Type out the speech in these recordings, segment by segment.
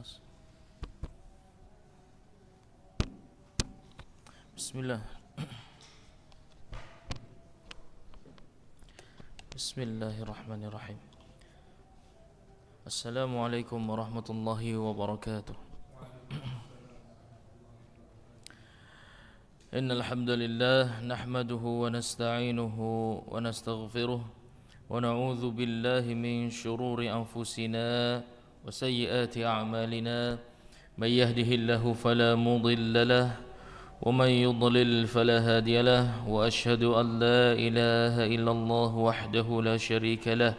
خلاص. بسم الله. بسم الله الرحمن الرحيم. السلام عليكم ورحمة الله وبركاته. إن الحمد لله نحمده ونستعينه ونستغفره ونعوذ بالله من شرور أنفسنا وسيئات أعمالنا. من يهده الله فلا مضل له ومن يضلل فلا هادي له. وأشهد أن لا إله إلا الله وحده لا شريك له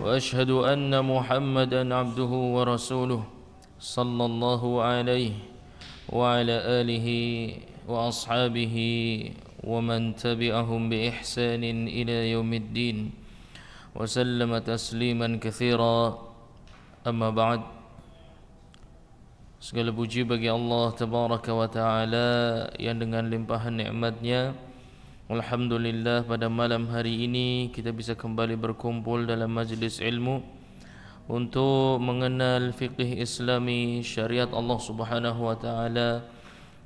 وأشهد أن محمدا عبده ورسوله صلى الله عليه وعلى آله وأصحابه ومن تبعهم بإحسان إلى يوم الدين وسلم تسليما كثيرا. أما بعد. Segala puji bagi Allah Tabaraka wa Ta'ala yang dengan limpahan nikmatnya, alhamdulillah pada malam hari ini kita bisa kembali berkumpul dalam majlis ilmu untuk mengenal fiqh Islami, syariat Allah Subhanahu wa Ta'ala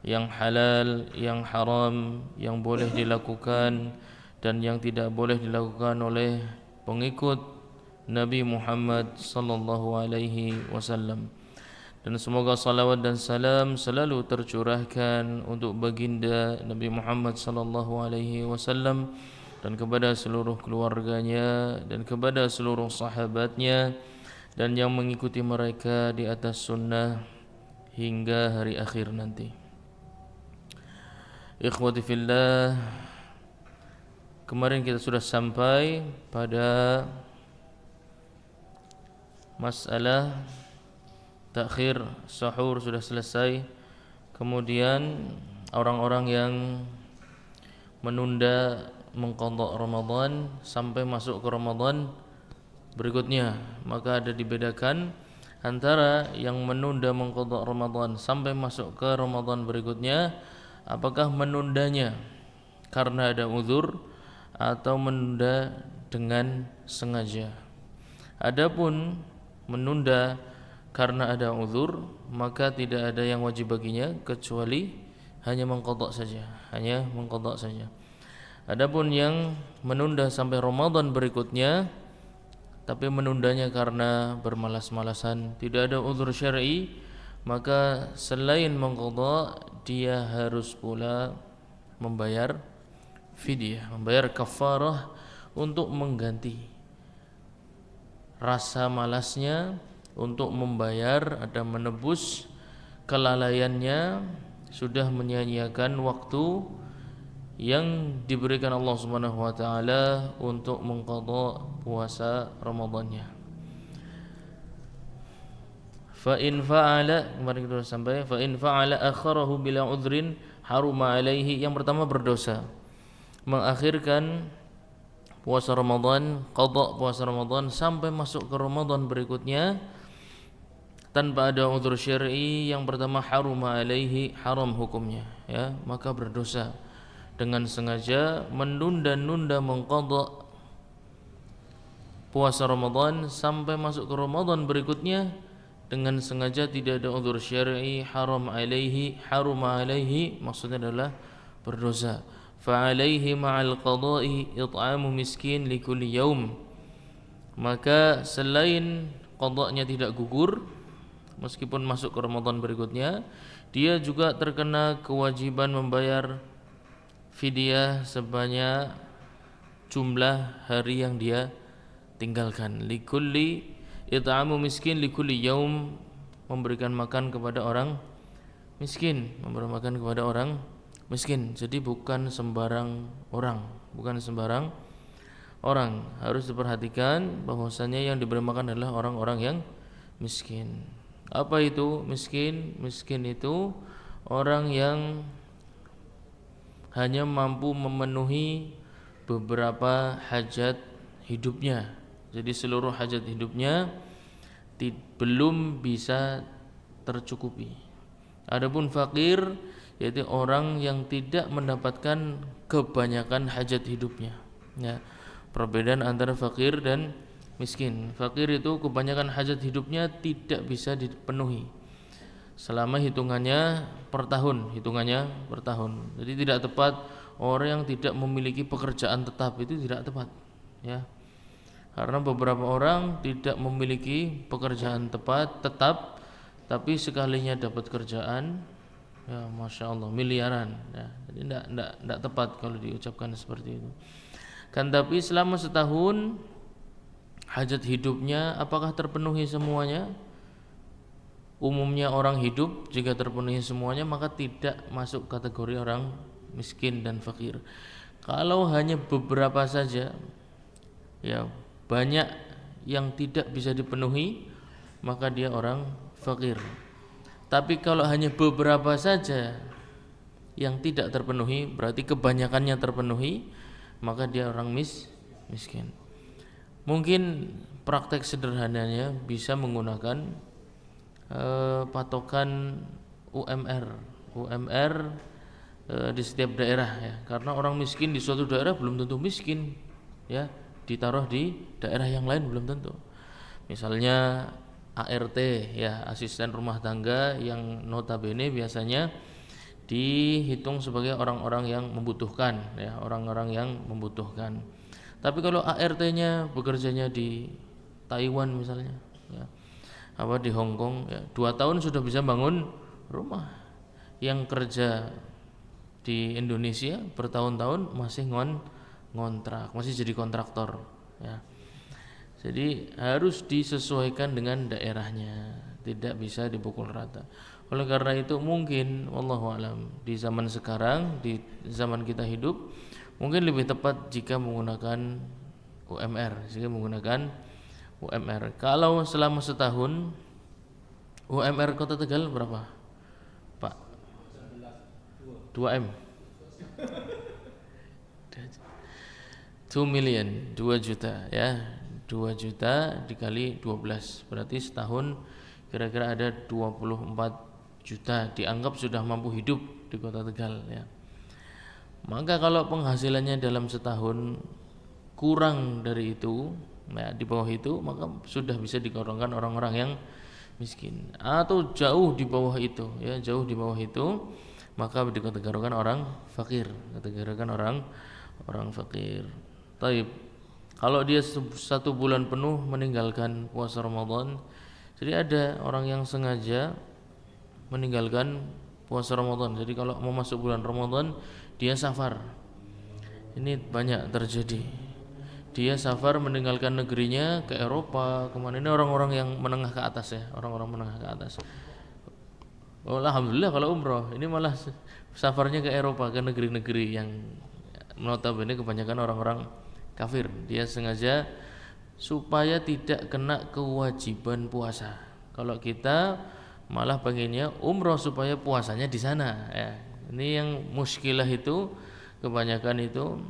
yang halal, yang haram, yang boleh dilakukan dan yang tidak boleh dilakukan oleh pengikut Nabi Muhammad sallallahu alaihi wasallam. Dan semoga salawat dan salam selalu tercurahkan untuk baginda Nabi Muhammad sallallahu alaihi wasallam dan kepada seluruh keluarganya dan kepada seluruh sahabatnya dan yang mengikuti mereka di atas sunnah hingga hari akhir nanti. Ikhwati fillah, kemarin kita sudah sampai pada masalah takhir sahur, sudah selesai. Kemudian orang-orang yang menunda mengqadha Ramadan sampai masuk ke Ramadan berikutnya, maka ada dibedakan antara yang menunda mengqadha Ramadan sampai masuk ke Ramadan berikutnya, apakah menundanya karena ada uzur atau menunda dengan sengaja. Adapun menunda karena ada uzur, maka tidak ada yang wajib baginya kecuali hanya mengqadha saja, Adapun yang menunda sampai Ramadan berikutnya tapi menundanya karena bermalas-malasan, tidak ada uzur syar'i, maka selain mengqadha dia harus pula membayar fidyah, membayar kafarah untuk mengganti rasa malasnya, untuk membayar dan menebus kelalaiannya, sudah menyia-nyiakan waktu yang diberikan Allah Subhanahu wa taala untuk mengqadha puasa Ramadannya. Fa in fa'ala, kemarin kita sampai fa in fa'ala akharahu bila udhrin haruma alaihi. Yang pertama berdosa mengakhirkan puasa Ramadan, qadha puasa Ramadan sampai masuk ke Ramadan berikutnya tanpa ada uzur syar'i. Yang pertama haruma alaihi, haram hukumnya, ya, maka berdosa dengan sengaja menunda-nunda mengqadha puasa Ramadan sampai masuk ke Ramadan berikutnya dengan sengaja, tidak ada uzur syar'i, haram alaihi, haruma alaihi, maksudnya adalah berdosa. Fa alaihi ma'al qada'i it'amu miskin likulli yaum, maka selain qadanya tidak gugur meskipun masuk ke Ramadan berikutnya, dia juga terkena kewajiban membayar fidyah sebanyak jumlah hari yang dia tinggalkan. Likulli it'amu miskin likulli yaum, memberikan makan kepada orang miskin, memberi makan kepada orang miskin. Jadi bukan sembarang orang, harus diperhatikan bahwasanya yang diberi makan adalah orang-orang yang miskin. Apa itu miskin? Miskin itu orang yang hanya mampu memenuhi beberapa hajat hidupnya. Jadi seluruh hajat hidupnya belum bisa tercukupi. Adapun fakir yaitu orang yang tidak mendapatkan kebanyakan hajat hidupnya. Ya, perbedaan antara fakir dan miskin. Fakir itu kebanyakan hajat hidupnya tidak bisa dipenuhi selama hitungannya per tahun, Jadi tidak tepat orang yang tidak memiliki pekerjaan tetap, itu tidak tepat, ya. Karena beberapa orang tidak memiliki pekerjaan tetap, tapi sekalinya dapat kerjaan, ya masya Allah miliaran, ya. Jadi tidak tepat kalau diucapkan seperti itu. Kan tapi selama setahun hajat hidupnya apakah terpenuhi semuanya? Umumnya orang hidup jika terpenuhi semuanya maka tidak masuk kategori orang miskin dan fakir. Kalau hanya beberapa saja, ya banyak yang tidak bisa dipenuhi, maka dia orang fakir. Tapi kalau hanya beberapa saja yang tidak terpenuhi, berarti kebanyakannya terpenuhi, maka dia orang miskin. Mungkin praktek sederhananya bisa menggunakan patokan UMR di setiap daerah, ya. Karena orang miskin di suatu daerah belum tentu miskin, ya. Ditaruh di daerah yang lain belum tentu. Misalnya ART, ya, asisten rumah tangga, yang notabene biasanya dihitung sebagai orang-orang yang membutuhkan, ya, orang-orang yang membutuhkan. Tapi kalau ART-nya bekerjanya di Taiwan misalnya, ya, di Hong Kong, ya, 2 tahun sudah bisa bangun rumah. Yang kerja di Indonesia bertahun-tahun masih ngontrak, masih jadi kontraktor, ya. Jadi harus disesuaikan dengan daerahnya, tidak bisa dipukul rata. Oleh karena itu mungkin wallahu alam di zaman sekarang, di zaman kita hidup, mungkin lebih tepat jika menggunakan UMR. Kalau selama setahun UMR Kota Tegal berapa, Pak? 2M. 2 million, 2 juta, ya. 2 juta dikali 12 berarti setahun kira-kira ada 24 juta dianggap sudah mampu hidup di Kota Tegal, ya. Maka kalau penghasilannya dalam setahun kurang dari itu, ya, di bawah itu, maka sudah bisa digolongkan orang-orang yang miskin. Atau jauh di bawah itu, ya, jauh di bawah itu, maka dikategorikan orang fakir, orang fakir. Taib. Kalau dia 1 bulan penuh meninggalkan puasa Ramadan, jadi ada orang yang sengaja meninggalkan puasa Ramadan. Jadi kalau mau masuk bulan Ramadan dia safar. Ini banyak terjadi. Dia safar meninggalkan negerinya ke Eropa, kemana. Ini orang-orang yang menengah ke atas, ya, orang-orang menengah ke atas. Oh, alhamdulillah kalau umroh, ini malah safarnya ke Eropa, ke negeri-negeri yang notabene kebanyakan orang-orang kafir. Dia sengaja supaya tidak kena kewajiban puasa. Kalau kita malah pengennya umroh supaya puasanya di sana, ya. Ini yang muskilah itu kebanyakan itu,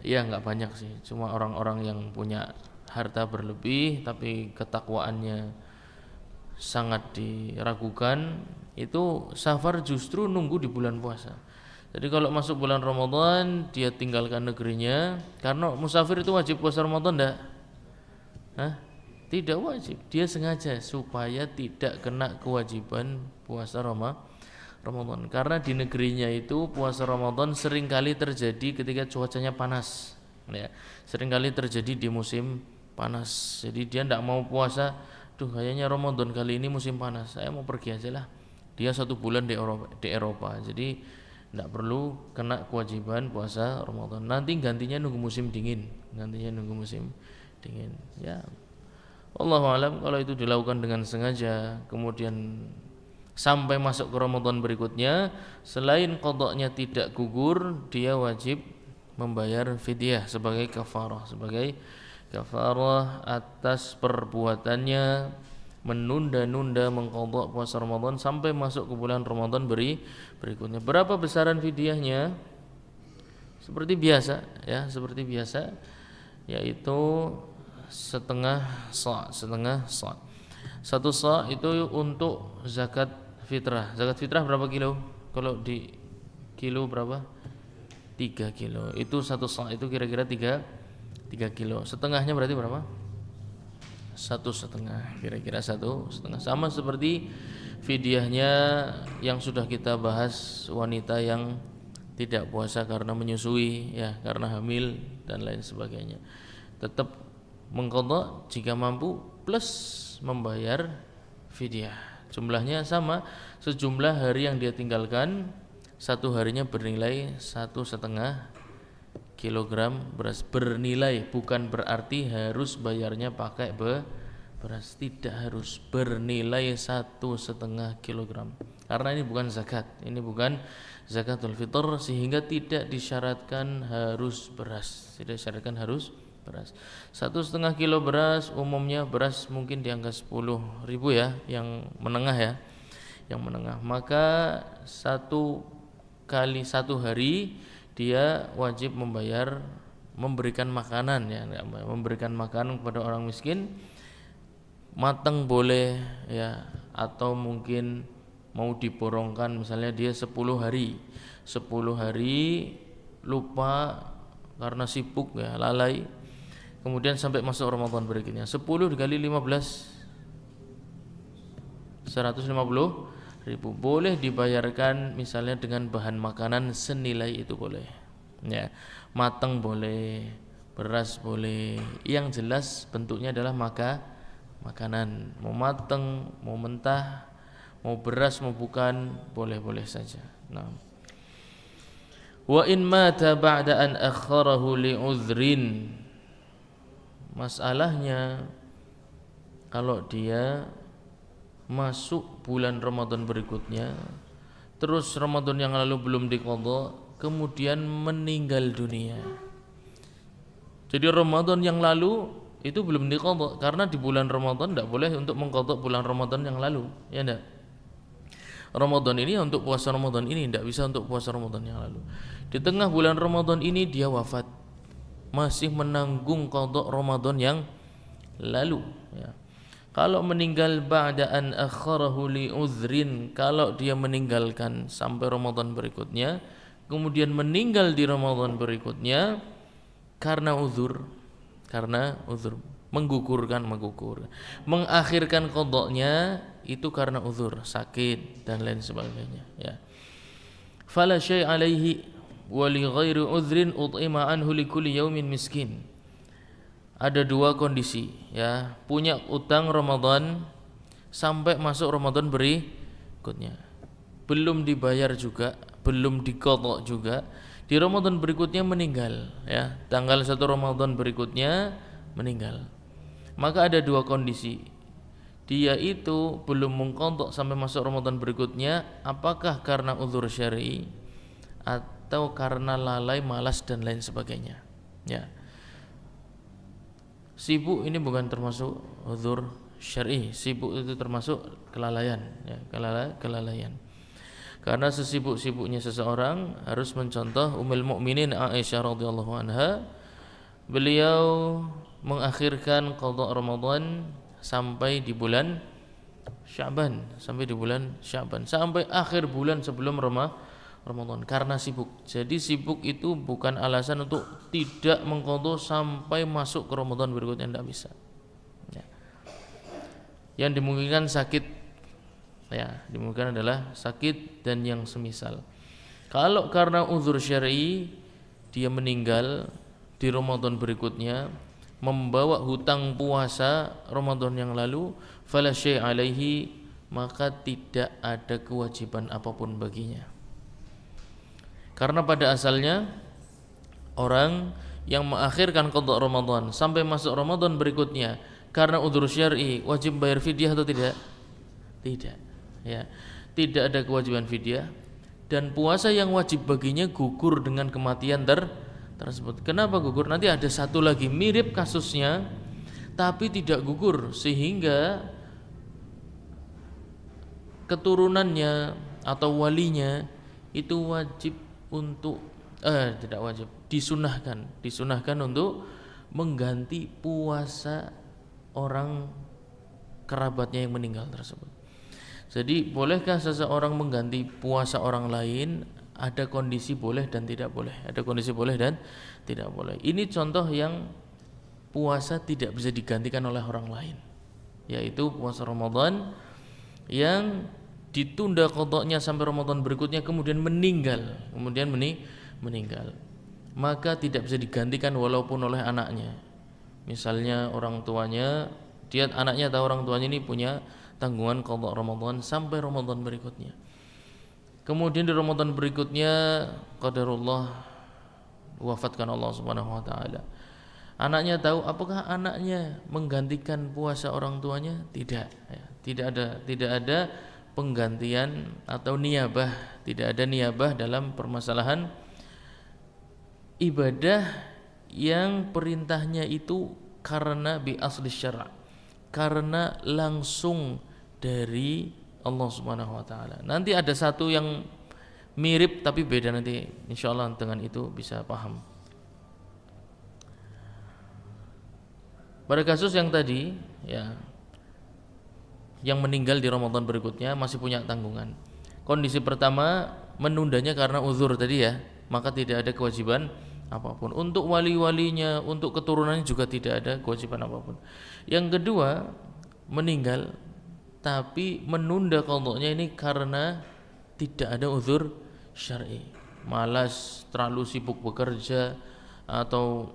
ya nggak banyak sih, cuma orang-orang yang punya harta berlebih tapi ketakwaannya sangat diragukan, itu safar justru nunggu di bulan puasa. Jadi kalau masuk bulan Ramadan dia tinggalkan negerinya, karena musafir itu wajib puasa Ramadan enggak? Tidak wajib. Dia sengaja supaya tidak kena kewajiban puasa Ramadan. Karena di negerinya itu puasa Ramadan seringkali terjadi ketika cuacanya panas, ya. Seringkali terjadi di musim panas. Jadi dia tidak mau puasa, kayaknya Ramadan kali ini musim panas, saya mau pergi aja lah. Dia 1 bulan di Eropa. Jadi tidak perlu kena kewajiban puasa Ramadan. Nanti gantinya nunggu musim dingin. Ya. Wallahu alam, kalau itu dilakukan dengan sengaja kemudian sampai masuk ke Ramadan berikutnya, selain qadanya tidak gugur, dia wajib membayar fidyah sebagai kafarah atas perbuatannya menunda-nunda mengqadha puasa Ramadan sampai masuk ke bulan Ramadan berikutnya. Berapa besaran fidyahnya? Seperti biasa, yaitu setengah sa'. 1 sa' itu untuk zakat fitrah. Zakat fitrah berapa kilo? Kalau di kilo berapa? 3 kilo. Itu 1 sa' itu kira-kira 3 kilo. Setengahnya berarti berapa? 1,5, kira-kira 1,5, sama seperti fidyahnya yang sudah kita bahas, wanita yang tidak puasa karena menyusui, ya, karena hamil dan lain sebagainya, tetap mengqadha jika mampu plus membayar fidyah. Jumlahnya sama, sejumlah hari yang dia tinggalkan, satu harinya bernilai 1,5 kilogram beras. Bernilai, bukan berarti harus bayarnya pakai beras, tidak harus, bernilai 1,5 kilogram. Karena ini bukan zakat, ini bukan zakatul fitr, sehingga tidak disyaratkan harus beras, tidak disyaratkan harus beras. 1,5 kilo beras, umumnya beras mungkin di angka 10.000 ya, yang menengah ya, yang menengah. Maka 1 kali 1 hari dia wajib membayar, memberikan makanan, ya, memberikan makanan kepada orang miskin. Matang boleh, ya, atau mungkin mau diborongkan, misalnya dia 10 hari lupa karena sibuk, ya, lalai, kemudian sampai masuk Ramadan berikutnya, 10 dikali 15, 150.000, boleh dibayarkan misalnya dengan bahan makanan senilai itu, boleh, ya. Matang boleh, beras boleh, yang jelas bentuknya adalah makanan. Mau matang, mau mentah, mau beras, mau bukan, boleh-boleh saja. Nah, wa in mata ba'da an akharahu li'udhrin, masalahnya kalau dia masuk bulan Ramadan berikutnya, terus Ramadan yang lalu belum diqadha, kemudian meninggal dunia. Jadi Ramadan yang lalu itu belum diqadha, karena di bulan Ramadan tidak boleh untuk mengqadha bulan Ramadan yang lalu, ya enggak? Ramadan ini untuk puasa Ramadan ini, tidak bisa untuk puasa Ramadan yang lalu. Di tengah bulan Ramadan ini dia wafat, masih menanggung qadha Ramadan yang lalu, ya. Kalau meninggal ba'da an akharahu li udhrin, kalau dia meninggalkan sampai Ramadan berikutnya, kemudian meninggal di Ramadan berikutnya karena uzur, mengukur, mengakhirkan qadanya itu karena uzur, sakit dan lain sebagainya, ya. Fala syai' alaihi wa li ghairi udhrin ut'ima anhu li kulli yaumin miskin. Ada 2 kondisi, ya, punya utang Ramadan sampai masuk Ramadan berikutnya, belum dibayar juga, belum diqadha juga, di Ramadan berikutnya meninggal, ya, tanggal 1 Ramadan berikutnya meninggal. Maka ada 2 kondisi, dia itu belum mengqadha sampai masuk Ramadan berikutnya, apakah karena uzur syar'i atau karena lalai, malas dan lain sebagainya, ya. Sibuk ini bukan termasuk uzur syar'i, sibuk itu termasuk kelalaian, ya, kelalaian. Karena sesibuk-sibuknya seseorang harus mencontoh Ummul Mukminin Aisyah radhiyallahu anha, beliau mengakhirkan qadha Ramadan sampai di bulan Sya'ban, sampai akhir bulan sebelum Ramadan, karena sibuk. Jadi sibuk itu bukan alasan untuk tidak mengqadha sampai masuk ke Ramadan berikutnya, tidak bisa, ya. Yang dimungkinkan sakit, ya, dimungkinkan adalah sakit dan yang semisal. Kalau karena uzur syar'i dia meninggal di Ramadan berikutnya membawa hutang puasa Ramadan yang lalu, fala syai' alaihi, maka tidak ada kewajiban apapun baginya. Karena pada asalnya orang yang mengakhirkan qadha Ramadan sampai masuk Ramadan berikutnya karena uzur syar'i wajib bayar fidyah atau tidak? Tidak, ya. Tidak ada kewajiban fidyah, dan puasa yang wajib baginya gugur dengan kematian tersebut. Kenapa gugur? Nanti ada satu lagi mirip kasusnya tapi tidak gugur, sehingga keturunannya atau walinya itu wajib untuk tidak wajib, disunahkan untuk mengganti puasa orang kerabatnya yang meninggal tersebut. Jadi bolehkah seseorang mengganti puasa orang lain? Ada kondisi boleh dan tidak boleh. Ada kondisi boleh dan tidak boleh. Ini contoh yang puasa tidak bisa digantikan oleh orang lain, yaitu puasa Ramadan yang ditunda qadanya sampai Ramadan berikutnya kemudian meninggal, maka tidak bisa digantikan walaupun oleh anaknya. Misalnya orang tuanya, anaknya tahu orang tuanya ini punya tanggungan qada Ramadan sampai Ramadan berikutnya. Kemudian di Ramadan berikutnya qadarullah wafatkan Allah Subhanahu wa taala. Anaknya tahu, apakah anaknya menggantikan puasa orang tuanya? Tidak, ya. Tidak ada penggantian atau niyabah, tidak ada niyabah dalam permasalahan ibadah yang perintahnya itu karena bi asli syara', karena langsung dari Allah Subhanahu wa taala. Nanti ada satu yang mirip tapi beda, nanti insyaallah dengan itu bisa paham. Pada kasus yang tadi, ya, yang meninggal di Ramadan berikutnya masih punya tanggungan. Kondisi pertama menundanya karena uzur tadi, ya, maka tidak ada kewajiban apapun. Untuk wali-walinya, untuk keturunannya juga tidak ada kewajiban apapun. Yang kedua, meninggal tapi menunda qadanya ini karena tidak ada uzur syar'i. Malas, terlalu sibuk bekerja, atau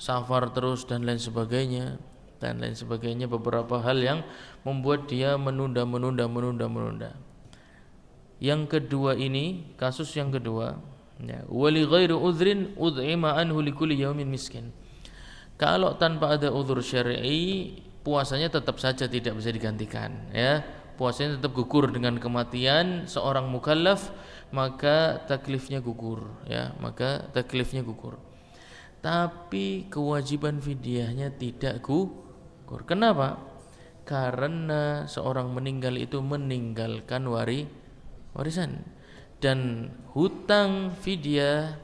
safar terus dan lain sebagainya, beberapa hal yang membuat dia menunda. Yang kedua ini, kasus yang kedua, ya, wali ghairu udhrin ud'ima anhu likulli yaumin miskin. Kalau tanpa ada uzur syar'i, puasanya tetap saja tidak bisa digantikan, ya. Puasanya tetap gugur dengan kematian seorang mukallaf, maka taklifnya gugur, ya, Tapi kewajiban fidyahnya tidak gugur. Kenapa? Karena seorang meninggal itu meninggalkan warisan, dan hutang fidyah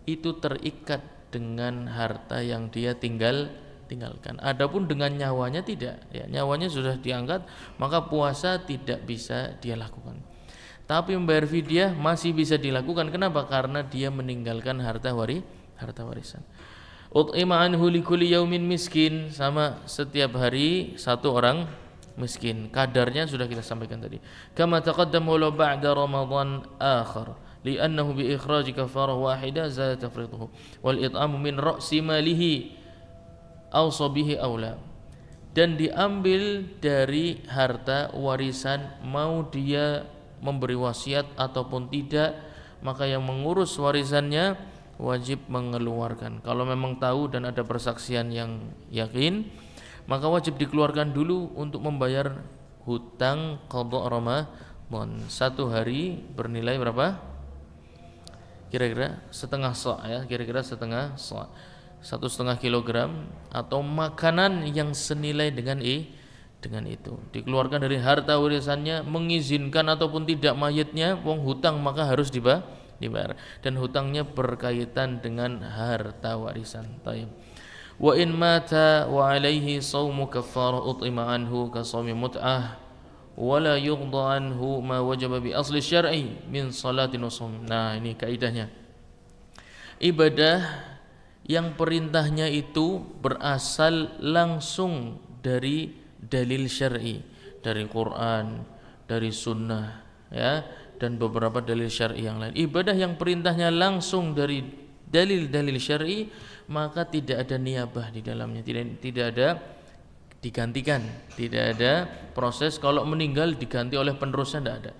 itu terikat dengan harta yang dia tinggalkan. Adapun dengan nyawanya tidak, ya, nyawanya sudah diangkat, maka puasa tidak bisa dia lakukan. Tapi membayar fidyah masih bisa dilakukan. Kenapa? Karena dia meninggalkan harta warisan. Ut'ima anhu likulli yaumin miskin, sama setiap hari satu orang miskin. Kadarnya sudah kita sampaikan tadi. Kama taqaddama wa ba'da Ramadan akhar, li'annahu bi ikhraj kafarah wahidah zada tafriduhu wal it'amu min ra'si malihi awsa bihi aula. Dan diambil dari harta warisan, mau dia memberi wasiat ataupun tidak, maka yang mengurus warisannya wajib mengeluarkan. Kalau memang tahu dan ada persaksian yang yakin, maka wajib dikeluarkan dulu untuk membayar hutang qadha Ramadan. Satu hari bernilai berapa? Kira-kira setengah sa', ya, kira-kira setengah sa', 1,5 kilogram, atau makanan yang senilai dengan itu. Dikeluarkan dari harta warisannya, mengizinkan ataupun tidak mayitnya, wong hutang maka harus dibayar, dan hutangnya berkaitan dengan harta warisan. Tayyib. Wa in mata wa alaihi shaumu kaffarah ut'ima anhu ka shaumi mut'ah wa la yughda anhu ma wajaba bi asli syar'i min salatin wa shaum. Nah, ini kaidahnya. Ibadah yang perintahnya itu berasal langsung dari dalil syar'i, dari Quran, dari sunnah, ya, dan beberapa dalil syar'i yang lain. Ibadah yang perintahnya langsung dari dalil-dalil syar'i, maka tidak ada niyabah di dalamnya, tidak ada digantikan, tidak ada proses kalau meninggal diganti oleh penerusnya, tidak ada.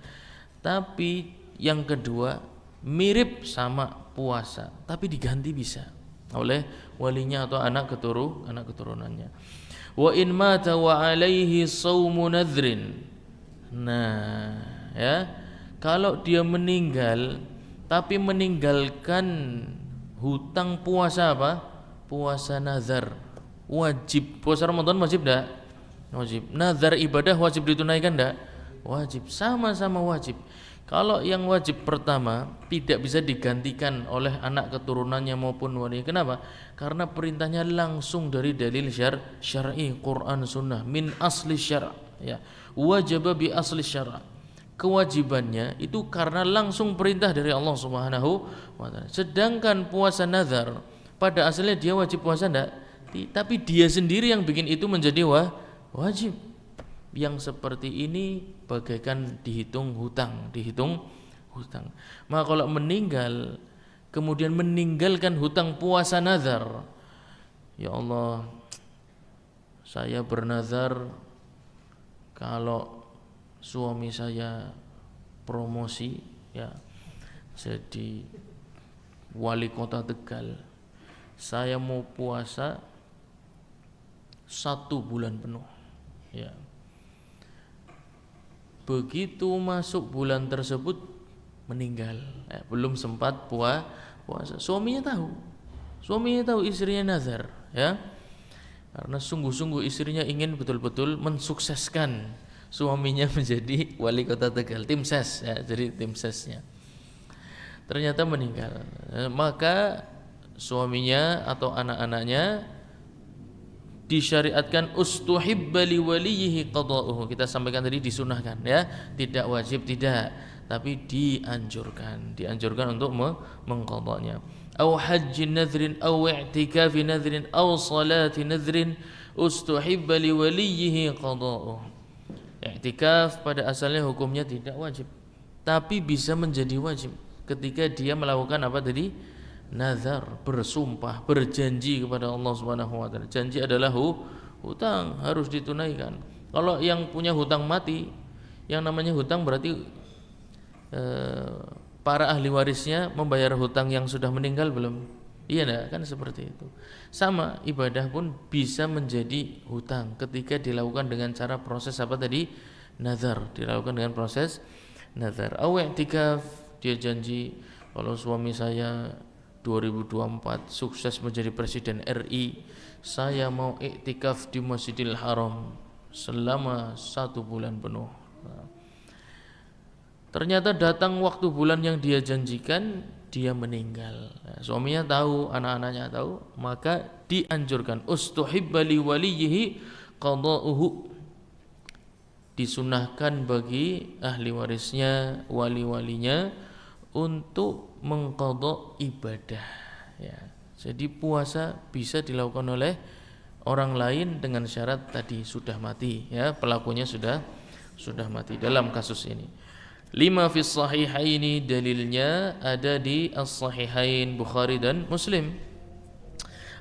Tapi yang kedua, mirip sama puasa tapi diganti bisa oleh walinya atau anak keturunannya. Wa in mata wa alaihi shaumu nadhrin. Nah, ya, kalau dia meninggal tapi meninggalkan hutang puasa apa? Puasa nazar. Wajib. Puasa Ramadan wajib enggak? Wajib. Nazar ibadah wajib ditunaikan enggak? Wajib. Sama-sama wajib. Kalau yang wajib pertama tidak bisa digantikan oleh anak keturunannya maupun wali. Kenapa? Karena perintahnya langsung dari dalil syar'i, Quran, Sunnah, min asli syara', ya. Wajib bi asli syara'. Kewajibannya itu karena langsung perintah dari Allah Subhanahu wa taala. Sedangkan puasa nazar pada asalnya dia wajib puasa enggak? Tapi dia sendiri yang bikin itu menjadi wajib. Yang seperti ini bagaikan dihitung hutang. Maka kalau meninggal kemudian meninggalkan hutang puasa nazar, ya Allah, saya bernazar kalau suami saya promosi ya jadi wali kota Tegal, saya mau puasa 1 bulan penuh ya. Begitu masuk bulan tersebut meninggal ya, belum sempat puasa. Suaminya tahu istrinya nazar ya, karena sungguh-sungguh istrinya ingin betul-betul mensukseskan suaminya menjadi wali kota Tegal, tim ses ya, jadi tim sesnya. Ternyata meninggal, maka suaminya atau anak-anaknya disyariatkan ustuhibba li waliyihi qada'uhu. Kita sampaikan tadi disunahkan ya, tidak wajib tidak, tapi dianjurkan untuk mengqadanya. Au hajjin nadhrin au i'tikafi nadhrin au salati nadhrin ustuhibba li waliyihi qada'uhu. I'tikaf pada asalnya hukumnya tidak wajib, tapi bisa menjadi wajib ketika dia melakukan apa tadi? Nazar, bersumpah, berjanji kepada Allah Subhanahu wa taala. Janji adalah hutang, harus ditunaikan. Kalau yang punya hutang mati, yang namanya hutang berarti para ahli warisnya membayar hutang yang sudah meninggal belum? Iya enggak? Kan seperti itu. Sama ibadah pun bisa menjadi hutang ketika dilakukan dengan cara proses apa tadi? Nazar, dilakukan dengan proses nazar. Au i'tikaf, dia janji kalau suami saya 2024 sukses menjadi presiden RI, saya mau iktikaf di Masjidil Haram selama 1 bulan penuh. Ternyata datang waktu bulan yang dia janjikan, dia meninggal. Suaminya tahu, anak-anaknya tahu, maka dianjurkan ustuhibba li waliyihi qada'uhu. Disunahkan bagi ahli warisnya, wali-walinya untuk mengqadha ibadah ya. Jadi puasa bisa dilakukan oleh orang lain dengan syarat tadi sudah mati ya, pelakunya sudah mati dalam kasus ini. 5 fi sahihaini, dalilnya ada di as-sahihain Bukhari dan Muslim.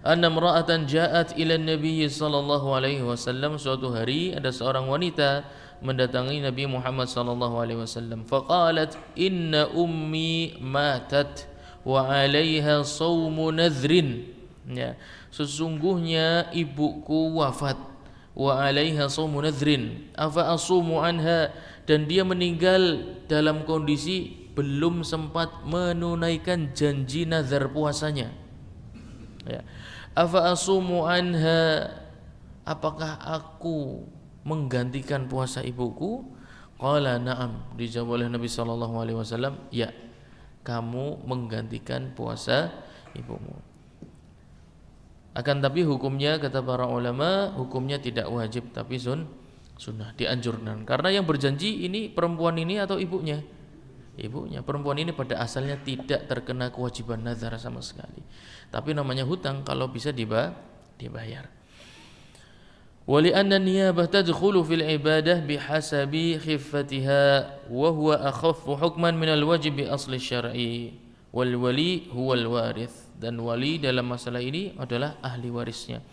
Anna imra'atan ja'at ila Nabi sallallahu alaihi wasallam, suatu hari ada seorang wanita mendatangi Nabi Muhammad sallallahu alaihi wasallam. Faqalat inna ummi matat wa 'alaiha shaumu nadhrin. Ya, sesungguhnya ibuku wafat wa 'alaiha shaumu nadhrin. Afa asumu anha, dan dia meninggal dalam kondisi belum sempat menunaikan janji nazar puasanya. Ya. Afa asumu anha, apakah aku menggantikan puasa ibuku? Qala na'am, dijawab oleh Nabi sallallahu alaihi wasallam, ya, kamu menggantikan puasa ibumu. Akan tapi hukumnya, kata para ulama, hukumnya tidak wajib tapi sunnah, dianjurkan. Karena yang berjanji ini perempuan ini atau ibunya? Ibunya. Perempuan ini pada asalnya tidak terkena kewajiban nazar sama sekali. Tapi namanya hutang, kalau bisa dibayar. ولأن النيابة تدخل في العبادة بحسب خفتها وهو أخف حكما من الواجب بأصل الشرعي والولي هو الوارث. Dan wali dalam masalah ini adalah ahli warisnya,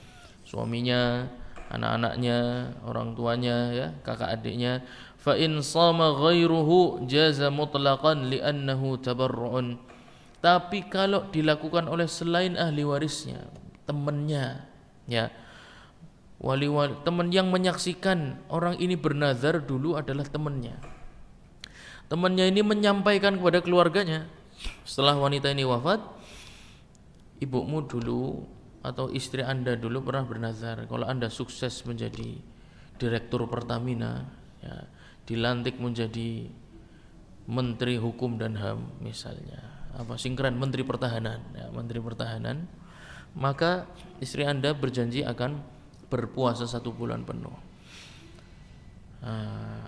suaminya, anak-anaknya, orang tuanya ya, kakak adiknya. Fa in sama ghairuhu jaza mutlaqan li'annahu tabarru'un. Tapi kalau dilakukan oleh selain ahli warisnya, temannya ya, wali-wali, teman yang menyaksikan orang ini bernazar dulu adalah temannya. Temannya ini menyampaikan kepada keluarganya, setelah wanita ini wafat, ibumu dulu atau istri anda dulu pernah bernazar kalau anda sukses menjadi direktur Pertamina ya, dilantik menjadi menteri hukum dan HAM misalnya, apa singkran menteri pertahanan ya, menteri pertahanan, maka istri anda berjanji akan berpuasa 1 bulan penuh.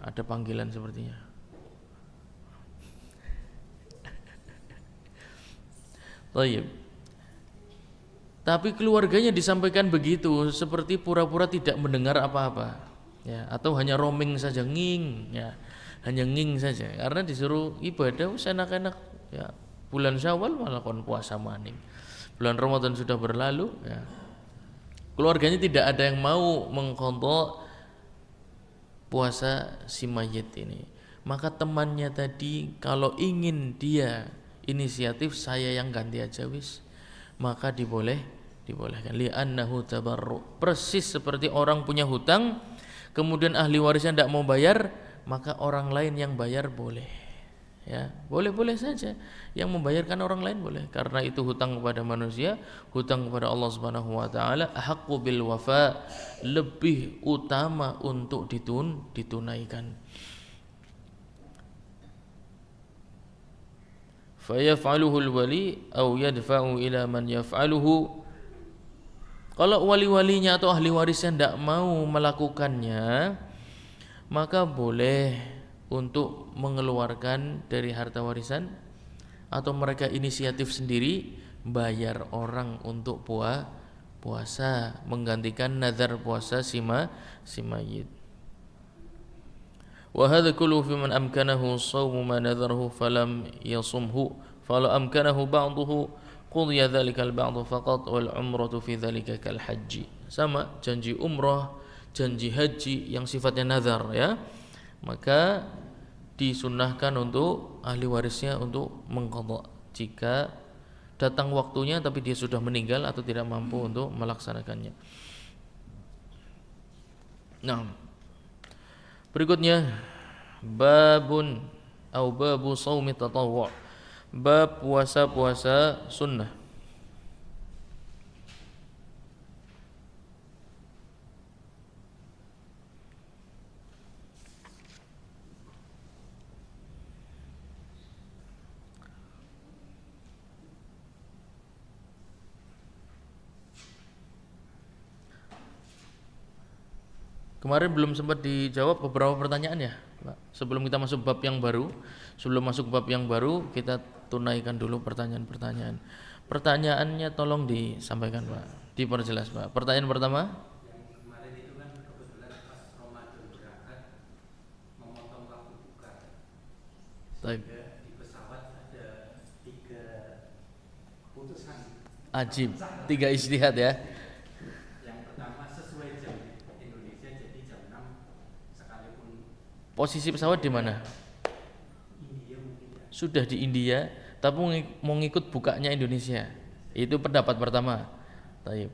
Ada panggilan sepertinya. Baik. Tapi keluarganya disampaikan begitu, seperti pura-pura tidak mendengar apa-apa. ya, atau hanya roaming saja, nging, ya, hanya nging saja, karena disuruh ibadah wis enak-enak, ya, bulan Syawal malah kon puasa maning, bulan Ramadan sudah berlalu, ya, keluarganya tidak ada yang mau mengqadha puasa si mayit ini. Maka temannya tadi kalau ingin dia inisiatif, saya yang ganti aja wis, maka dibolehkan, li'annahu tabarru, persis seperti orang punya hutang kemudian ahli warisnya tidak mau bayar, maka orang lain yang bayar boleh, ya, boleh-boleh saja, yang membayarkan orang lain boleh, karena itu hutang kepada manusia, hutang kepada Allah Subhanahu wa taala, haqqu bil wafa, lebih utama untuk ditunaikan. Fayaf'aluhu al-wali aw yadfa'u ila man yaf'aluhu. Kalau wali-walinya atau ahli warisnya tidak mau melakukannya, maka boleh untuk mengeluarkan dari harta warisan, atau mereka inisiatif sendiri bayar orang untuk puasa, menggantikan nazar puasa si mayit. Wa hadza kullu fi man amkanahu shawmu ma nadharahu falam yasumhu, fala amkanahu ba'dahu qudiya dzalikal ba'du faqat wal umratu fi dzalika kal haji. Sama janji umrah, janji haji yang sifatnya nazar, ya, maka disunnahkan untuk ahli warisnya untuk mengqadha jika datang waktunya tapi dia sudah meninggal atau tidak mampu untuk melaksanakannya. Nah, berikutnya babun atau babu shaumi tatawwu', bab puasa-puasa sunnah. Kemarin belum sempat dijawab beberapa pertanyaan, ya, Pak. Sebelum kita masuk bab yang baru, kita tunaikan dulu pertanyaan-pertanyaan. Pertanyaannya tolong disampaikan, Pak. Diperjelas, Pak. Pertanyaan pertama. Yang kemarin itu kan kebetulan pas Ramadan berangkat memotong waktu buka. Sehingga di pesawat ada 3 keputusan. Ajib, 3 ijtihad, ya. Posisi pesawat di mana? India mungkin, ya. Sudah di India, tapi mau ngikut bukanya Indonesia. Itu pendapat pertama. Taib.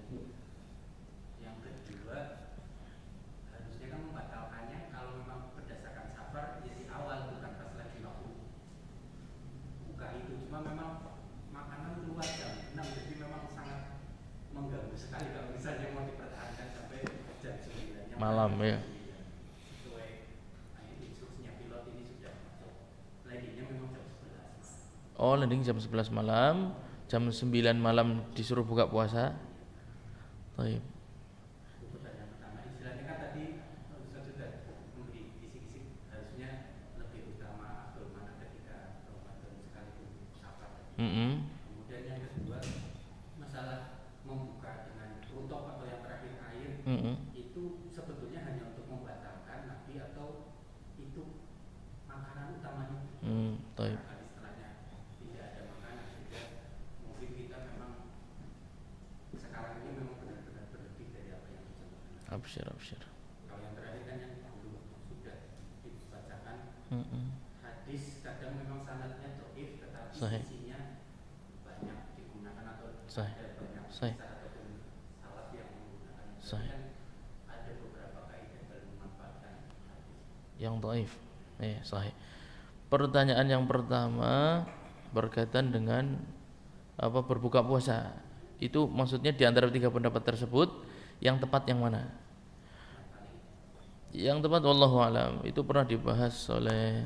Yang kedua, harusnya kan membatalkannya kalau memang berdasarkan safar ya di awal, bukan pas lagi waktu buka itu. Cuma memang makanan keluar jam 6, jadi memang sangat mengganggu sekali kalau misalnya mau dipertahankan sampai jam 9 malam, ya. Oh, landing jam 11 malam, jam 9 malam disuruh buka puasa. Baik. Pertanyaan pertama, istilahnya kan tadi Ustaz sudah memberi kisi-kisi harusnya lebih utama afdol mana ketika Ramadan sekalipun safar. Kemudian yang kedua, masalah membuka dengan runtuh atau yang terakhir air, itu sebetulnya hanya untuk membatalkan nabi atau itu makanan utamanya. Baik. Absyir. Kalau yang terakhir kan yang dulu sudah dibacakan hadis, kadang memang sanadnya dhaif tetapi isinya banyak digunakan atau ada banyak kisah ataupun salaf yang menggunakan. Kan ada beberapa kaidah dalam memanfaatkan hadis yang dhaif. Sahih. Pertanyaan yang pertama berkaitan dengan berbuka puasa. Itu maksudnya di antara 3 pendapat tersebut yang tepat yang mana? Yang tepat wallahu alam, itu pernah dibahas oleh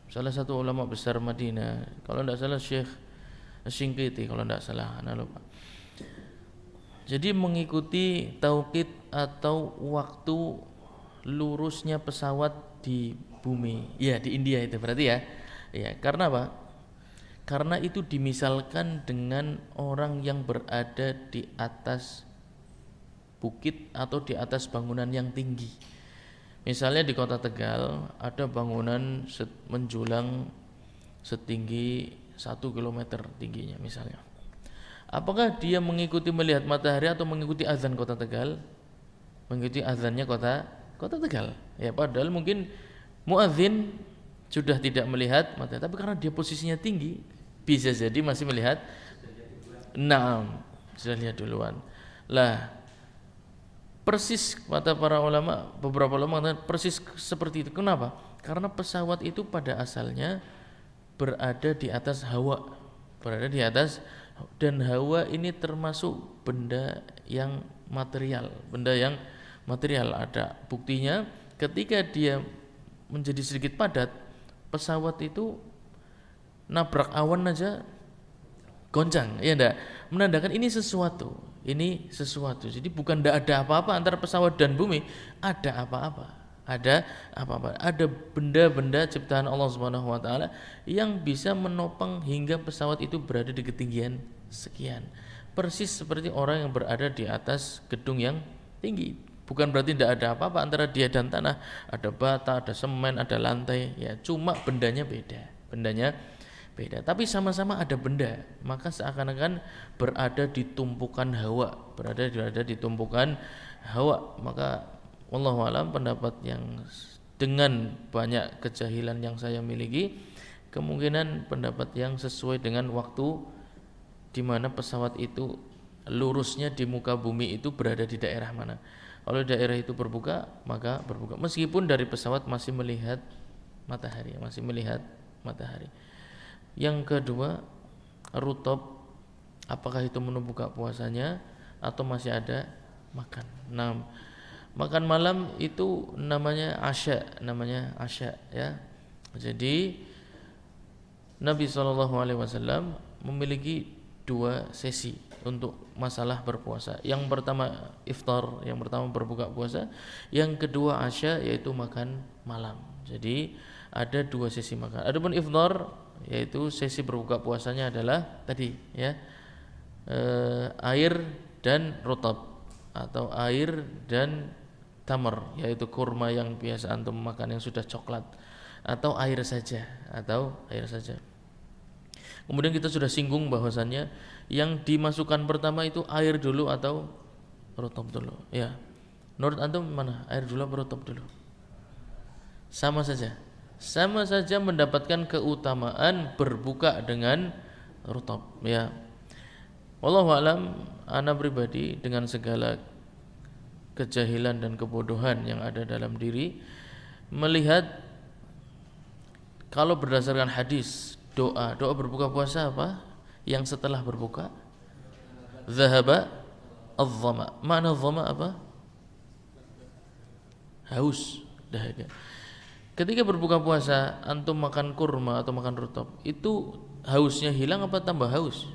salah satu ulama besar Madinah, kalau tidak salah Syekh Syinqiti, kalau tidak salah, anak lupa. Jadi mengikuti tauqid atau waktu lurusnya pesawat di bumi, ya, di India itu berarti, ya. Ya, karena apa? Karena itu dimisalkan dengan orang yang berada di atas bukit atau di atas bangunan yang tinggi. Misalnya di Kota Tegal ada bangunan menjulang setinggi 1 kilometer tingginya misalnya. Apakah dia mengikuti melihat matahari atau mengikuti azan Kota Tegal? Mengikuti azannya Kota Tegal. Ya, padahal mungkin muadzin sudah tidak melihat matahari, tapi karena dia posisinya tinggi bisa jadi masih melihat. Naam, sudah lihat duluan. Lah, persis kata para ulama, beberapa ulama mengatakan persis seperti itu. Kenapa? Karena pesawat itu pada asalnya berada di atas hawa, dan hawa ini termasuk benda yang material, ada buktinya ketika dia menjadi sedikit padat, pesawat itu nabrak awan aja goncang, ya enggak? Menandakan ini sesuatu. Jadi bukan tidak ada apa-apa antara pesawat dan bumi, ada apa-apa. Ada benda-benda ciptaan Allah Subhanahu wa taala yang bisa menopang hingga pesawat itu berada di ketinggian sekian. Persis seperti orang yang berada di atas gedung yang tinggi. Bukan berarti tidak ada apa-apa antara dia dan tanah. Ada bata, ada semen, ada lantai, ya cuma bendanya beda. Tapi sama-sama ada benda, maka seakan-akan berada di tumpukan hawa, maka wallahu alam, pendapat yang dengan banyak kejahilan yang saya miliki, kemungkinan pendapat yang sesuai dengan waktu di mana pesawat itu lurusnya di muka bumi itu berada di daerah mana. Kalau daerah itu berbuka, maka berbuka meskipun dari pesawat masih melihat matahari. Yang kedua, rutab, apakah itu menumbuka puasanya atau masih ada makan. Nah, makan malam itu namanya asya ya. Jadi Nabi SAW memiliki 2 sesi untuk masalah berpuasa. Yang pertama iftar, yang pertama berbuka puasa, yang kedua asya yaitu makan malam. Jadi ada 2 sesi makan. Adapun iftar yaitu sesi berbuka puasanya adalah tadi ya, air dan rutab atau air dan tamar, yaitu kurma yang biasa antum makan yang sudah coklat, atau air saja. Kemudian kita sudah singgung bahwasannya yang dimasukkan pertama itu air dulu atau rutab dulu ya. Menurut antum mana, air dulu atau rutab dulu? Sama saja mendapatkan keutamaan berbuka dengan rutab ya. Wallahu alam, ana pribadi dengan segala kejahilan dan kebodohan yang ada dalam diri melihat kalau berdasarkan hadis doa berbuka puasa apa? Yang setelah berbuka zahaba adh-dhama. Makna dhama apa? Haus, dahaga. Ketika berbuka puasa antum makan kurma atau makan rutab, itu hausnya hilang apa tambah haus?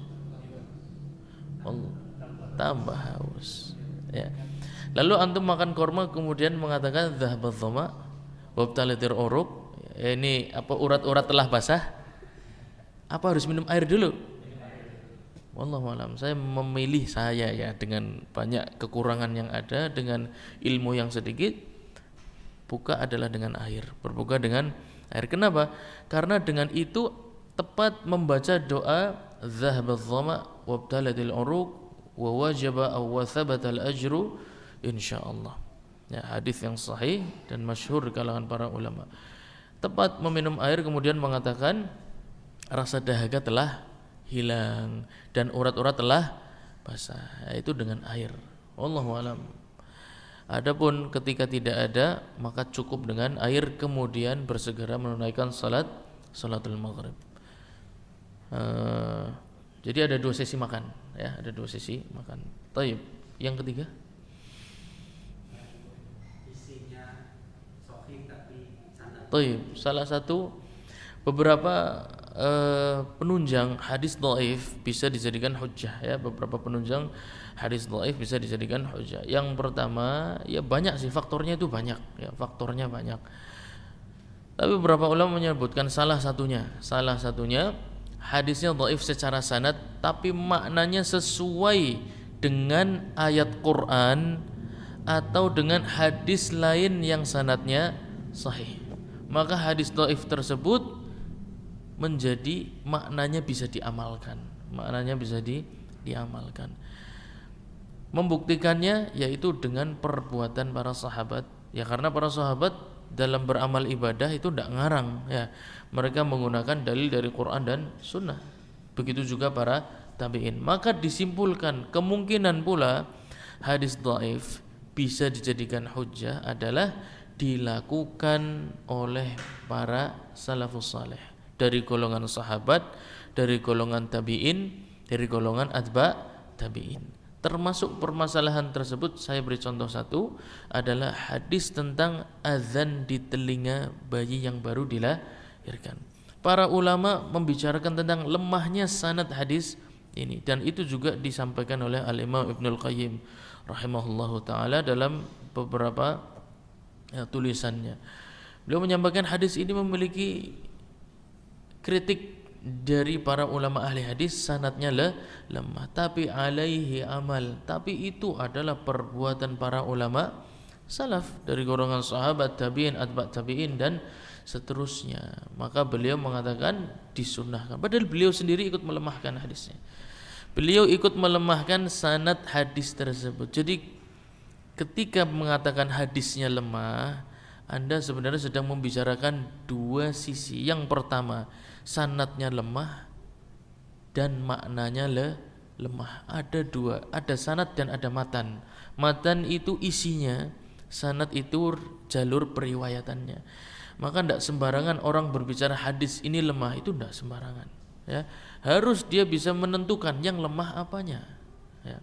Tambah haus ya. Lalu antum makan kurma kemudian mengatakan dhahabadh dhama wabtalatir uruq, ya, ini apa, urat-urat telah basah, apa harus minum air dulu? Wallahu alam, saya memilih ya dengan banyak kekurangan yang ada, dengan ilmu yang sedikit, buka adalah dengan air, berbuka dengan air. Kenapa? Karena dengan itu tepat membaca doa dhahabadh dhama wabtalatil uruq wa wajaba aw thabatal ajru insyaallah. Ya, hadis yang sahih dan masyhur di kalangan para ulama. Tepat meminum air kemudian mengatakan rasa dahaga telah hilang dan urat-urat telah basah, itu dengan air. Wallahu alam. Adapun ketika tidak ada, maka cukup dengan air kemudian bersegera menunaikan salatul maghrib. Jadi ada 2 sesi makan ya, ada 2 sesi makan. Taib. Yang ketiga? Isinya sahih tapi sanad. Taib. Salah satu beberapa penunjang hadis dhaif bisa dijadikan hujjah ya, beberapa penunjang hadis dhaif bisa dijadikan hujjah. Yang pertama ya banyak sih faktornya, itu banyak ya, faktornya banyak. Tapi beberapa ulama menyebutkan salah satunya hadisnya dhaif secara sanad tapi maknanya sesuai dengan ayat Quran atau dengan hadis lain yang sanadnya sahih. Maka hadis dhaif tersebut menjadi maknanya bisa diamalkan. Diamalkan. Membuktikannya yaitu dengan perbuatan para sahabat. Ya, karena para sahabat dalam beramal ibadah itu tidak ngarang ya. Mereka menggunakan dalil dari Quran dan Sunnah. Begitu juga para tabi'in. Maka disimpulkan kemungkinan pula hadis dhaif bisa dijadikan hujjah adalah dilakukan oleh para salafus saleh dari golongan sahabat, dari golongan tabi'in, dari golongan atba' tabi'in. Termasuk permasalahan tersebut saya beri contoh satu adalah hadis tentang azan di telinga bayi yang baru dilahirkan. Para ulama membicarakan tentang lemahnya sanad hadis ini, dan itu juga disampaikan oleh Al-Imam Ibnul Qayyim rahimahullahu taala dalam beberapa tulisannya. Beliau menyampaikan hadis ini memiliki kritik dari para ulama ahli hadis, sanadnya lemah, tapi alaihi amal, tapi itu adalah perbuatan para ulama salaf dari golongan sahabat, tabi'in, atba' tabi'in dan seterusnya. Maka beliau mengatakan disunnahkan, padahal beliau sendiri ikut melemahkan hadisnya. Beliau ikut melemahkan sanad hadis tersebut. Jadi ketika mengatakan hadisnya lemah, Anda sebenarnya sedang membicarakan dua sisi. Yang pertama, sanadnya lemah dan maknanya lemah. Ada dua, ada sanad dan ada matan. Matan itu isinya, sanad itu jalur periwayatannya. Maka tidak sembarangan orang berbicara hadis ini lemah, itu tidak sembarangan. Ya, harus dia bisa menentukan yang lemah apanya. Ya.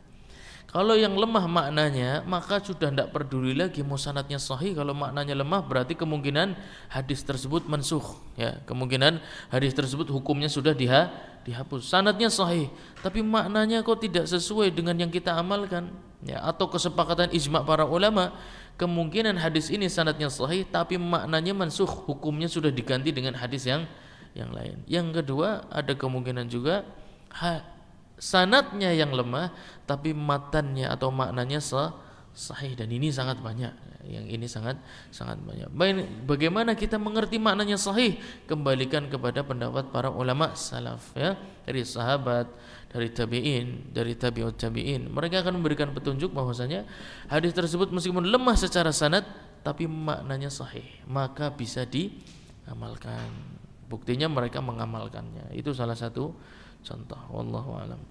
Kalau yang lemah maknanya, maka sudah tidak peduli lagi mau sanadnya sahih. Kalau maknanya lemah, berarti kemungkinan hadis tersebut mansukh. Ya, kemungkinan hadis tersebut hukumnya sudah dihapus. Sanadnya sahih, tapi maknanya kok tidak sesuai dengan yang kita amalkan. Ya, atau kesepakatan ijma' para ulama, kemungkinan hadis ini sanadnya sahih, tapi maknanya mansukh, hukumnya sudah diganti dengan hadis yang lain. Yang kedua, ada kemungkinan juga sanadnya yang lemah tapi matannya atau maknanya sahih, dan ini sangat banyak. Yang ini sangat banyak. Bagaimana kita mengerti maknanya sahih? Kembalikan kepada pendapat para ulama salaf ya, dari sahabat, dari tabi'in, dari tabi'ut tabi'in. Mereka akan memberikan petunjuk bahwasanya hadis tersebut meskipun lemah secara sanad tapi maknanya sahih, maka bisa diamalkan. Buktinya mereka mengamalkannya. Itu salah satu contoh. Wallahu alam.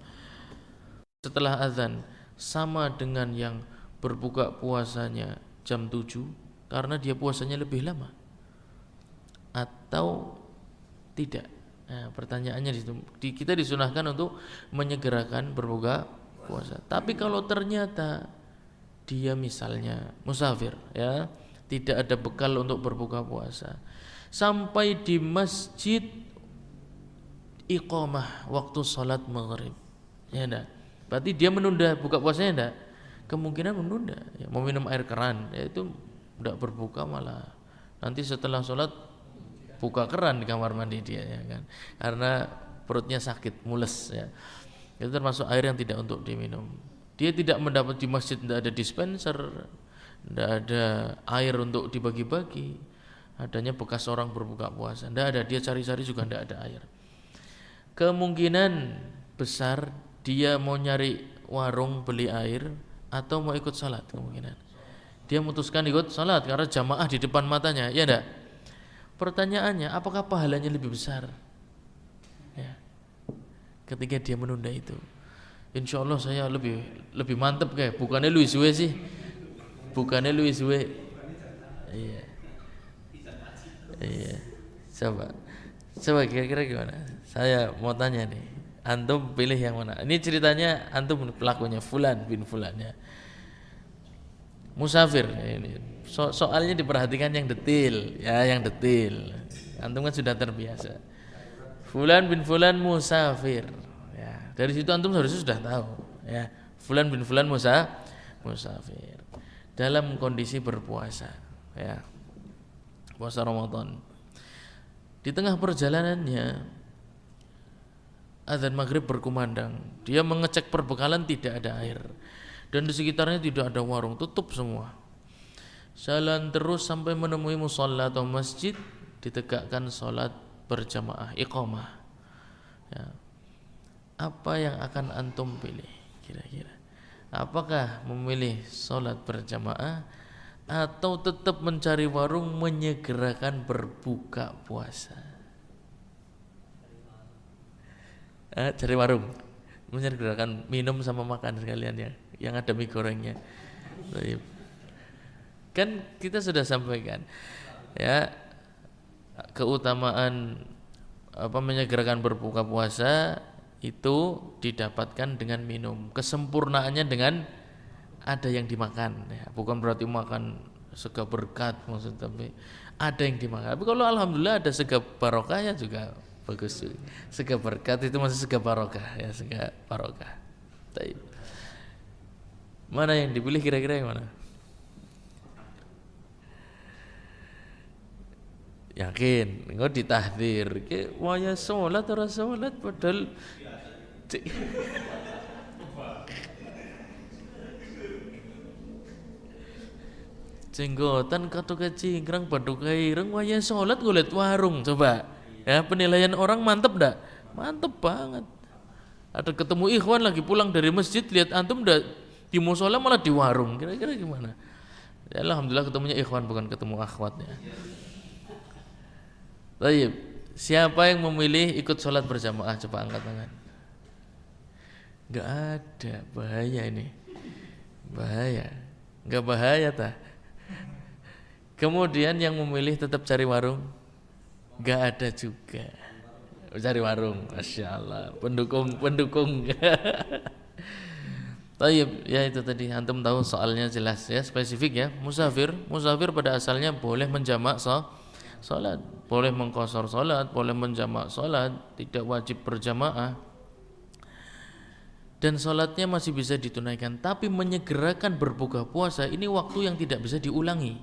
Setelah azan sama dengan yang berbuka puasanya jam 7 karena dia puasanya lebih lama atau tidak. Nah, pertanyaannya di situ. Kita disunahkan untuk menyegerakan berbuka puasa. Tapi kalau ternyata dia misalnya musafir ya, tidak ada bekal untuk berbuka puasa, sampai di masjid iqamah waktu salat maghrib, ya enggak? Berarti dia menunda buka puasanya enggak? Kemungkinan menunda. Ya, mau minum air keran, ya itu enggak berbuka, malah nanti setelah salat buka keran di kamar mandi dia, ya kan? Karena perutnya sakit, mules ya. Itu termasuk air yang tidak untuk diminum. Dia tidak mendapat di masjid, tidak ada dispenser, tidak ada air untuk dibagi-bagi. Adanya bekas orang berbuka puasa, tidak ada, dia cari-cari juga tidak ada air. Kemungkinan besar dia mau nyari warung beli air atau mau ikut salat. Kemungkinan dia memutuskan ikut salat karena jamaah di depan matanya, ya enggak? Pertanyaannya, apakah pahalanya lebih besar ya, ketika dia menunda itu? Insya Allah saya lebih mantep kayak, bukannya Louis Suwe sih, bukannya Louis Suwe. Iya, coba kira-kira gimana? Saya mau tanya nih, antum pilih yang mana? Ini ceritanya antum pelakunya Fulan bin Fulan ya, musafir. Ini soalnya diperhatikan yang detil ya, yang detil. Antum kan sudah terbiasa. Fulan bin Fulan musafir. Ya, dari situ antum harusnya sudah tahu ya. Fulan bin Fulan musafir dalam kondisi berpuasa ya, puasa Ramadan. Di tengah perjalanannya azan maghrib berkumandang, dia mengecek perbekalan, tidak ada air. dan di sekitarnya tidak ada warung, tutup semua. Jalan terus sampai menemui musalla atau masjid, ditegakkan sholat berjamaah, iqamah. Ya. Apa yang akan antum pilih kira-kira? Apakah memilih sholat berjamaah atau tetap mencari warung menyegerakan berbuka puasa? Cari warung, menyegerakan minum sama makan sekalian ya, yang ada mie gorengnya. Kan kita sudah sampaikan ya keutamaan menyegerakan berbuka puasa itu didapatkan dengan minum, kesempurnaannya dengan ada yang dimakan ya. Bukan berarti makan sega berkat maksud, tapi ada yang dimakan. Tapi kalau alhamdulillah ada sega barokahnya juga bagus. Sega berkat itu masih sega barokah ya, sega barokah. Baik. Mana yang dipilih kira-kira yang mana? Yakin, engko ditahdir. Ke waya salat ora salat padahal jenggotan katuke cingkrang baduke ireng waya salat golek warung coba. Ya, penilaian orang mantep ndak? Mantep banget. Ada ketemu ikhwan lagi pulang dari masjid, lihat antum ndak di musola malah di warung. Kira-kira gimana? Ya, alhamdulillah ketemunya ikhwan bukan ketemu akhwatnya. Baik, siapa yang memilih ikut sholat berjamaah? Coba angkat tangan. Gak ada, bahaya ini. Bahaya. Gak bahaya tah. Kemudian yang memilih tetap cari warung? Gak ada juga. Cari warung, Masya Allah. Pendukung. Baik, ya itu tadi antum tahu soalnya jelas ya, spesifik ya. Musafir pada asalnya boleh menjamak salat, boleh mengqashar salat, boleh menjamak salat, tidak wajib berjamaah. Dan salatnya masih bisa ditunaikan, tapi menyegerakan berbuka puasa ini waktu yang tidak bisa diulangi.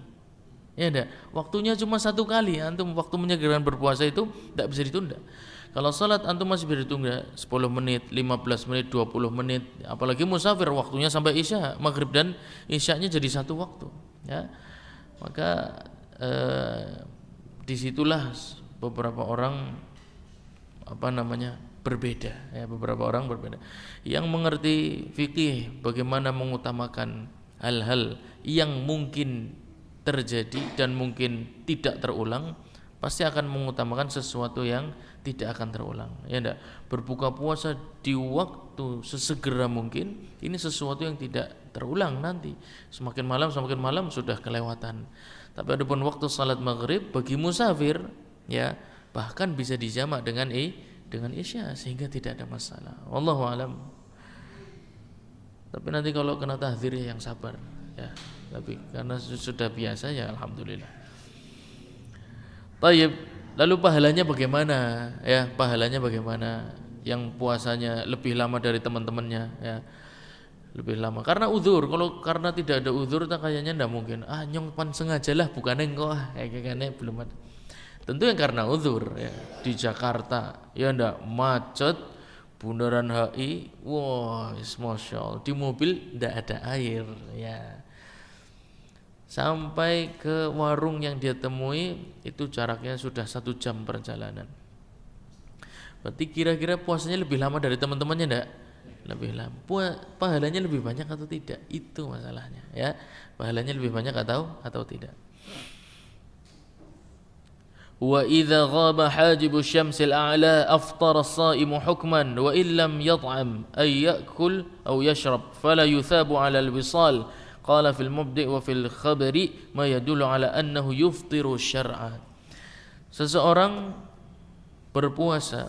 Ya enggak, waktunya cuma satu kali. Antum waktu menyegerakan berpuasa itu tidak bisa ditunda. Kalau salat antum masih bisa ditunda 10 menit, 15 menit, 20 menit. Apalagi musafir waktunya sampai isya, maghrib dan isyanya jadi satu waktu. Ya, maka disitulah beberapa orang berbeda ya, beberapa orang berbeda yang mengerti fikih bagaimana mengutamakan hal-hal yang mungkin terjadi dan mungkin tidak terulang, pasti akan mengutamakan sesuatu yang tidak akan terulang ya enggak. Berbuka puasa di waktu sesegera mungkin ini sesuatu yang tidak terulang nanti, semakin malam sudah kelewatan. Tapi adapun waktu salat maghrib bagi musafir ya bahkan bisa dijamak dengan isya sehingga tidak ada masalah. Wallahu alam. Tapi nanti kalau kena tahdzir yang sabar ya. Tapi karena sudah biasa ya alhamdulillah. Baik, lalu pahalanya bagaimana? Ya, pahalanya bagaimana? Yang puasanya lebih lama dari teman-temannya ya. Lebih lama karena uzur. Kalau karena tidak ada uzur tak kayaknya ndak mungkin. Nyong pan sengajalah bukannya engko kayaknya belum ada. Tentu yang karena uzur ya. Di Jakarta ya ndak macet, Bundaran HI, wah, Masya Allah, di mobil ndak ada air ya. Sampai ke warung yang dia temui itu jaraknya sudah 1 jam perjalanan. Berarti kira-kira puasanya lebih lama dari teman-temannya ndak? Lebih lama. Pahalanya lebih banyak atau tidak? Itu masalahnya ya. Pahalanya lebih banyak atau tidak? Wa idza ghaba hajibu syamsil a'la aftara as-sha'imu hukman wa illam yat'am ay ya'kul aw yashrab fala yuthabu 'ala al-wisal. Qala fil mubdi' wa fil khabari ma yadullu 'ala annahu yuftiru syar'a. Seseorang berpuasa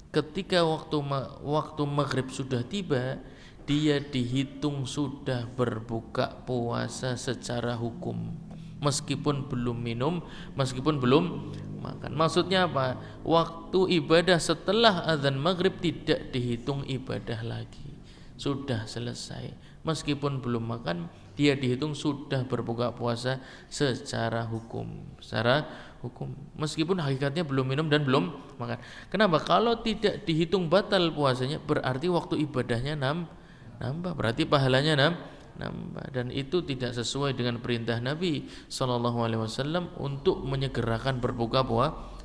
ketika waktu maghrib sudah tiba, dia dihitung sudah berbuka puasa secara hukum, meskipun belum minum, meskipun belum makan. Maksudnya apa? Waktu ibadah setelah azan maghrib tidak dihitung ibadah lagi, sudah selesai. Meskipun belum makan, dia dihitung sudah berbuka puasa secara hukum, meskipun hakikatnya belum minum dan belum makan. Kenapa? Kalau tidak dihitung batal puasanya, berarti waktu ibadahnya nambah, berarti pahalanya nambah, dan itu tidak sesuai dengan perintah Nabi SAW untuk menyegerakan berbuka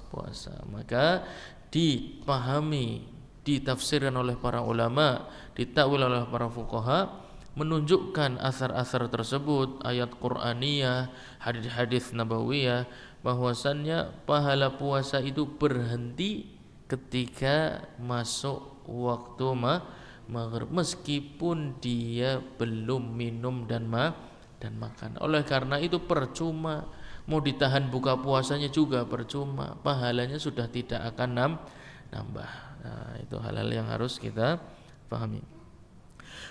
puasa. Maka dipahami, ditafsirkan oleh para ulama, ditakwil oleh para fuqaha, menunjukkan asar-asar tersebut, ayat Qur'aniyah, hadis-hadis nabawiyah, bahwasannya pahala puasa itu berhenti ketika masuk waktu maghrib, meskipun dia belum minum dan makan. Oleh karena itu percuma, mau ditahan buka puasanya juga percuma, pahalanya sudah tidak akan nambah. Nah, itu hal-hal yang harus kita pahami.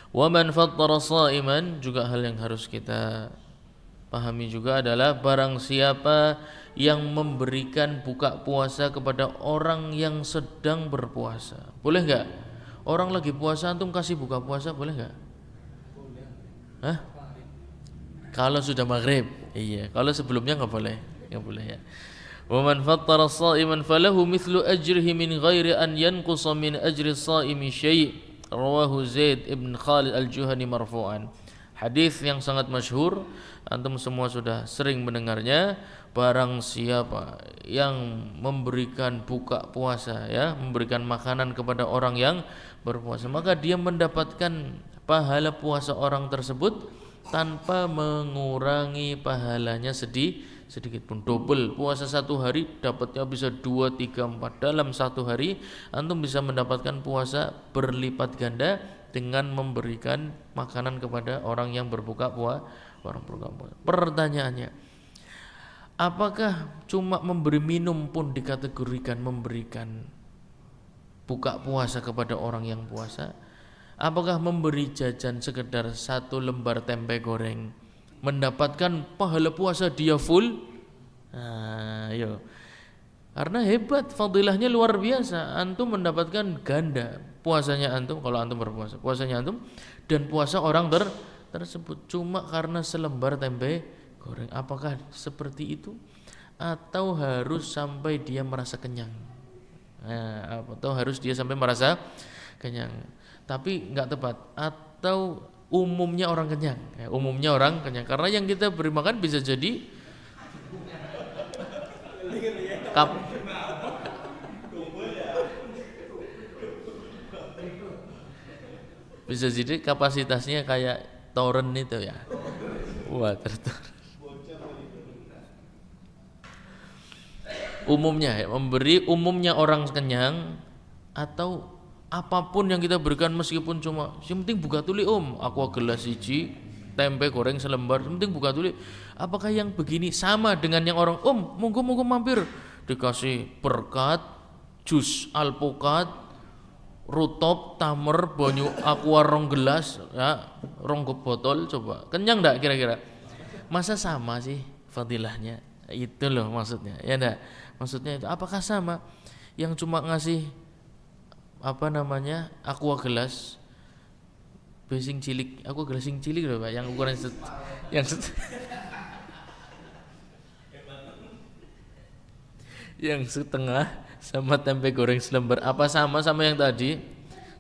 Wa man fattara sha'iman, juga hal yang harus kita pahami juga adalah barang siapa yang memberikan buka puasa kepada orang yang sedang berpuasa. Boleh enggak? Orang lagi puasa antum kasih buka puasa, boleh enggak? Hah? Kalau sudah maghrib, iya. Kalau sebelumnya enggak boleh, enggak boleh ya. Wa man fattara sha'iman falahu mithlu ajrihi min ghairi an yanqusa min ajri shaimi syai'. Rawahu Zaid ibn Khalid al-Juhani marfu'an. Hadis yang sangat masyhur, antum semua sudah sering mendengarnya. Barang siapa yang memberikan buka puasa, ya, memberikan makanan kepada orang yang berpuasa, maka dia mendapatkan pahala puasa orang tersebut tanpa mengurangi pahalanya sedikit pun. Double, puasa satu hari dapatnya bisa 2, 3, 4. Dalam satu hari antum bisa mendapatkan puasa berlipat ganda dengan memberikan makanan kepada orang yang berbuka puasa. Pertanyaannya, apakah cuma memberi minum pun dikategorikan memberikan buka puasa kepada orang yang puasa? Apakah memberi jajan sekedar 1 lembar tempe goreng mendapatkan pahala puasa dia full? Nah, yo. Karena hebat, fadilahnya luar biasa. Antum mendapatkan ganda puasanya antum kalau antum berpuasa, puasanya antum dan puasa orang tersebut cuma karena selembar tempe goreng. Apakah seperti itu? Atau harus sampai dia merasa kenyang? Nah, atau harus dia sampai merasa kenyang? Tapi nggak tepat. Atau umumnya orang kenyang? Ya, umumnya orang kenyang. Karena yang kita beri makan bisa jadi bisa jadi kapasitasnya kayak toren itu ya. Water. Umumnya ya, memberi umumnya orang kenyang, atau apapun yang kita berikan meskipun cuma yang penting buka tuli aku gelas siji, tempe goreng selembar, yang penting buka tuli. Apakah yang begini sama dengan yang orang monggo mampir dikasih berkat, jus alpukat, rutop, tamer, banyu aqua rong gelas, ya, rong botol, coba kenyang enggak kira-kira? Masa sama sih fadilahnya? Itu loh maksudnya, ya enggak? Maksudnya itu apakah sama yang cuma ngasih aqua gelas basing cilik, aqua gelas sing cilik loh Pak, yang ukuran yang setengah sama tempe goreng selembar, apa sama yang tadi?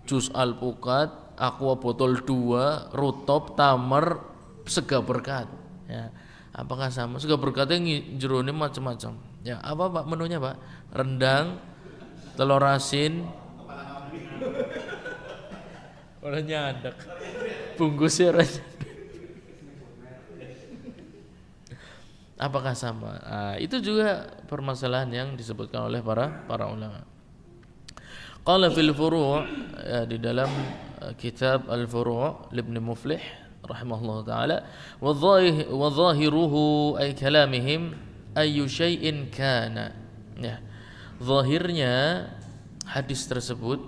Jus alpukat, aqua botol 2, rutop, tamer, sega berkat, ya. Apakah sama? Sega berkatnya jerone macam-macam. Ya, apa Pak menunya Pak? Rendang, telur asin, orang nyadak, bungkusnya orang nyadak. Apakah sama? Nah, itu juga permasalahan yang disebutkan oleh para ulama. Qala fil furu', ya, di dalam kitab Al-Furu' Ibnu Muflih rahimahullah taala, wa zahiruhu ay kalamihim ayu syai'in kana. Ya. Zahirnya hadis tersebut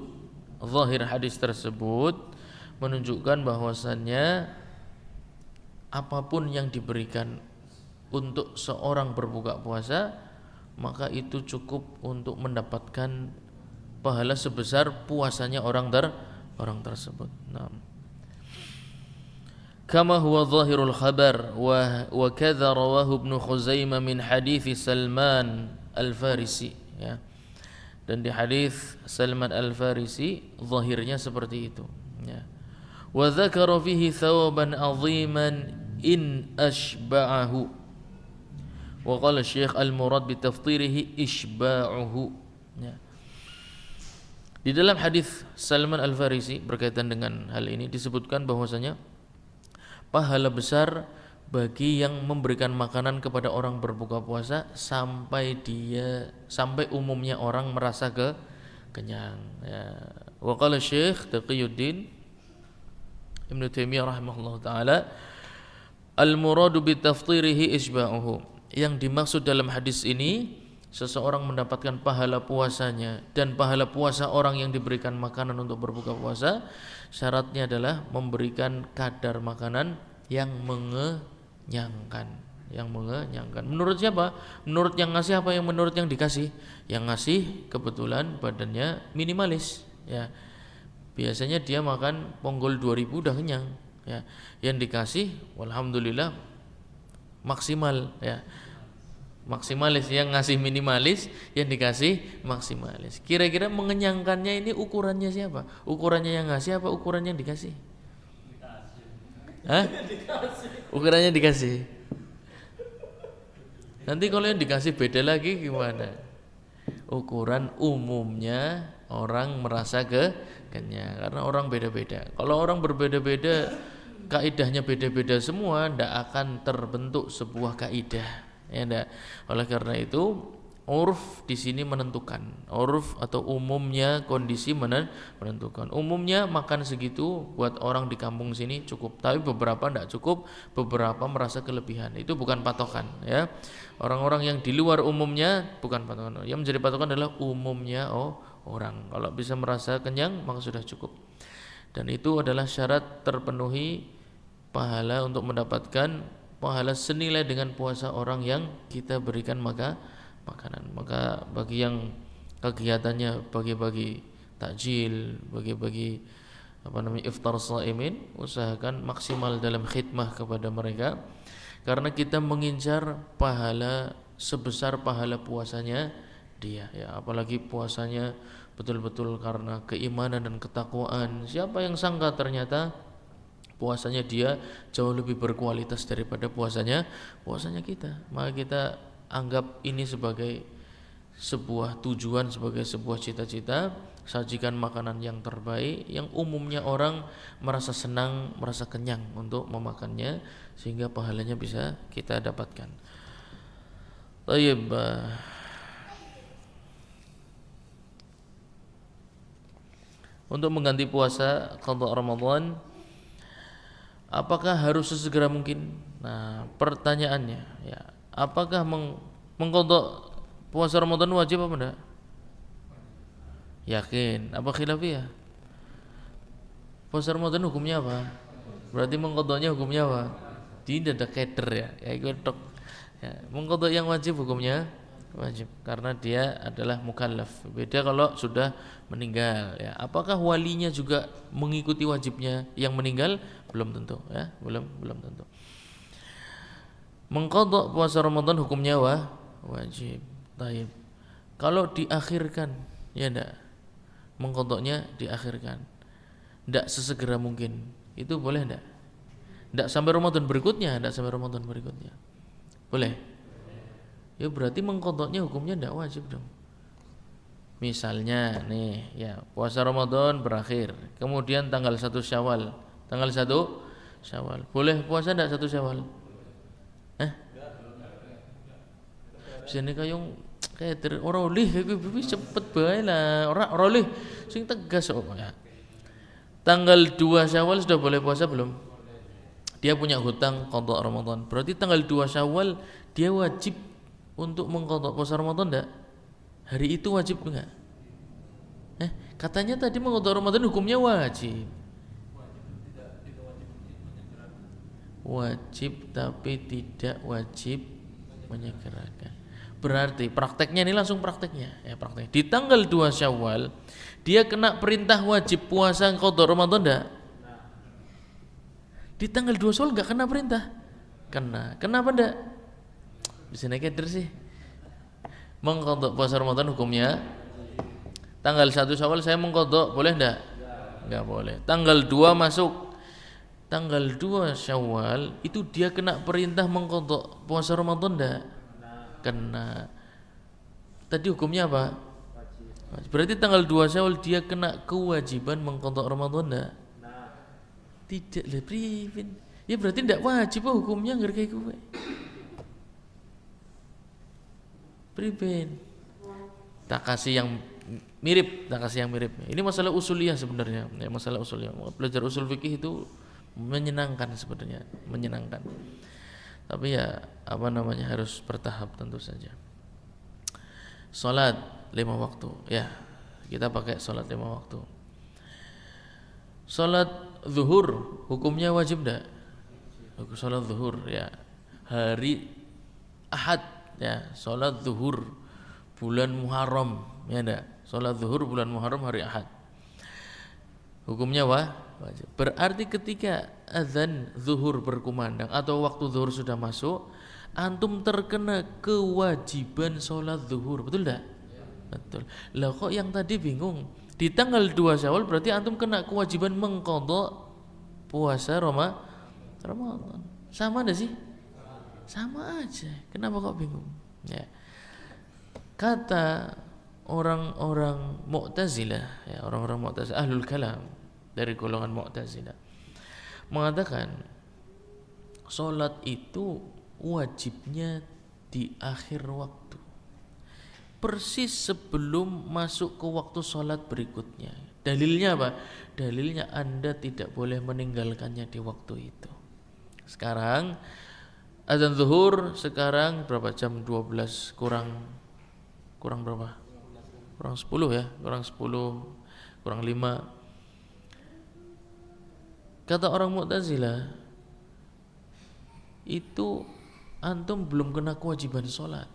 menunjukkan bahwasannya apapun yang diberikan untuk seorang berbuka puasa, maka itu cukup untuk mendapatkan pahala sebesar puasanya orang tersebut. Nah, kama huwa zahirul khabar wa kadza rawahu Ibnu Khuzaimah min hadits Salman Al-Farisi, ya. Dan di hadis Salman Al-Farisi zahirnya seperti itu, ya. wa dzakara fihi thawaban 'aziman in ashba'ahu. Wa qala Syekh al-murad bi tafdhirihi ishba'uhu. Ya. Di dalam hadis Salman Al-Farisi berkaitan dengan hal ini disebutkan bahwasanya pahala besar bagi yang memberikan makanan kepada orang berbuka puasa sampai umumnya orang merasa kenyang. Ya. Wa qala Syekh Taqiyuddin Ibnu Taimiyah rahimahullah taala al-muradu bi tafdhirihi isba'uhu. Yang dimaksud dalam hadis ini seseorang mendapatkan pahala puasanya dan pahala puasa orang yang diberikan makanan untuk berbuka puasa, syaratnya adalah memberikan kadar makanan yang mengenyangkan. Menurut siapa? Menurut yang ngasih apa yang menurut yang dikasih? Yang ngasih kebetulan badannya minimalis, ya. Biasanya dia makan ponggol 2000 udah kenyang, ya. Yang dikasih walhamdulillah maksimal, ya. Maksimalis, yang ngasih minimalis, yang dikasih maksimalis. Kira-kira mengenyangkannya ini ukurannya siapa? Ukurannya yang ngasih apa ukurannya yang dikasih? Hah? Ukurannya dikasih. Nanti kalau yang dikasih beda lagi gimana? Ukuran umumnya orang merasa kenyang karena orang beda-beda. Kalau orang berbeda-beda, kaidahnya beda-beda semua, tidak akan terbentuk sebuah kaidah. Ya enggak. Oleh karena itu urf di sini menentukan. Urf atau umumnya kondisi menentukan. Umumnya makan segitu buat orang di kampung sini cukup, tapi beberapa tidak cukup, beberapa merasa kelebihan. Itu bukan patokan, ya. Orang-orang yang di luar umumnya bukan patokan. Yang menjadi patokan adalah umumnya orang. Kalau bisa merasa kenyang maka sudah cukup. Dan itu adalah syarat terpenuhi pahala untuk mendapatkan pahala senilai dengan puasa orang yang kita berikan makanan. Maka bagi yang kegiatannya bagi-bagi takjil, bagi-bagi iftar shaimin, usahakan maksimal dalam khidmah kepada mereka karena kita mengincar pahala sebesar pahala puasanya dia, ya. Apalagi puasanya betul-betul karena keimanan dan ketakwaan. Siapa yang sangka ternyata puasanya dia jauh lebih berkualitas daripada puasanya kita. Maka kita anggap ini sebagai sebuah tujuan, sebagai sebuah cita-cita. Sajikan makanan yang terbaik yang umumnya orang merasa senang, merasa kenyang untuk memakannya, sehingga pahalanya bisa kita dapatkan. Tayyib. Untuk mengganti puasa qada Ramadan, apakah harus sesegera mungkin? Nah, pertanyaannya, ya, apakah mengqadha puasa Ramadan wajib apa enggak? Yakin? Apa khilafiyah? Puasa Ramadan hukumnya apa? Berarti mengqadhanya hukumnya apa? Tidak ada keder, ya. Ya itu ya, mengqadha yang wajib hukumnya wajib karena dia adalah mukallaf. Beda kalau sudah meninggal, ya. Apakah walinya juga mengikuti wajibnya yang meninggal? Belum tentu, ya. Belum tentu. Mengqadha puasa Ramadan hukumnya wajib. Taib. Kalau diakhirkan, ya enggak. Mengqadhanya diakhirkan. Enggak sesegera mungkin. Itu boleh enggak? Enggak sampai Ramadan berikutnya, Boleh? Ya berarti mengqadhanya hukumnya enggak wajib dong. Misalnya nih, ya, puasa Ramadan berakhir, kemudian tanggal 1 Syawal. Tanggal 1 Syawal. Boleh puasa enggak 1 Syawal? Sini kayong kayak ora oleh cepet bae lah. Ora oleh sing tegas kok, ya. Tanggal 2 Syawal sudah boleh puasa belum? Dia punya hutang qadha Ramadan. Berarti tanggal 2 Syawal dia wajib untuk mengqadha puasa Ramadan enggak? Hari itu wajib enggak? Katanya tadi mengqadha Ramadan hukumnya wajib. Wajib tapi tidak wajib menyegerakan. Berarti prakteknya ini langsung prakteknya, ya, praktek. Di tanggal 2 Syawal dia kena perintah wajib puasa qadha Ramadan enggak? Di tanggal 2 Syawal enggak kena perintah? Kena. Kenapa enggak? Bisa keder sih. Mengqadha puasa Ramadan hukumnya tanggal 1 Syawal saya mengqadha, boleh enggak? Enggak boleh. Tanggal 2 masuk, tanggal 2 Syawal itu dia kena perintah mengqadha puasa Ramadan enggak? Kena. Tadi hukumnya apa? Berarti tanggal 2 Syawal dia kena kewajiban mengqadha Ramadan enggak? Tidak lebih. Ya berarti tidak wajib hukumnya ngerti kowe. Priben. Tak kasih yang mirip. Ini masalah usuliyah sebenarnya. Ya, masalah usuliyah. Belajar usul fikih itu menyenangkan sebenarnya, menyenangkan. Tapi ya harus bertahap tentu saja. Salat 5 waktu. Ya, kita pakai salat 5 waktu. Salat zuhur hukumnya wajib enggak? Salat zuhur ya hari Ahad ya, salat zuhur bulan Muharram ya enggak? Salat zuhur bulan Muharram hari Ahad. Hukumnya wajib. Berarti ketika azan zuhur berkumandang atau waktu zuhur sudah masuk, antum terkena kewajiban salat zuhur, betul enggak? Betul. Lah kok yang tadi bingung? Di tanggal 2 Syawal berarti antum kena kewajiban mengqadha puasa Ramadan. Sama enggak sih? Sama aja. Kenapa kok bingung? Ya. Kata orang-orang Mu'tazilah, ya, orang-orang Mu'tazilah ahlul kalam dari golongan Mu'tazilah mengatakan salat itu wajibnya di akhir waktu. Persis sebelum masuk ke waktu salat berikutnya. Dalilnya apa? Dalilnya Anda tidak boleh meninggalkannya di waktu itu. Sekarang azan zuhur sekarang berapa? Jam 12 kurang berapa? Kurang 10 ya, kurang 10, kurang 5. Kata orang Mu'tazilah, itu antum belum kena kewajiban sholat.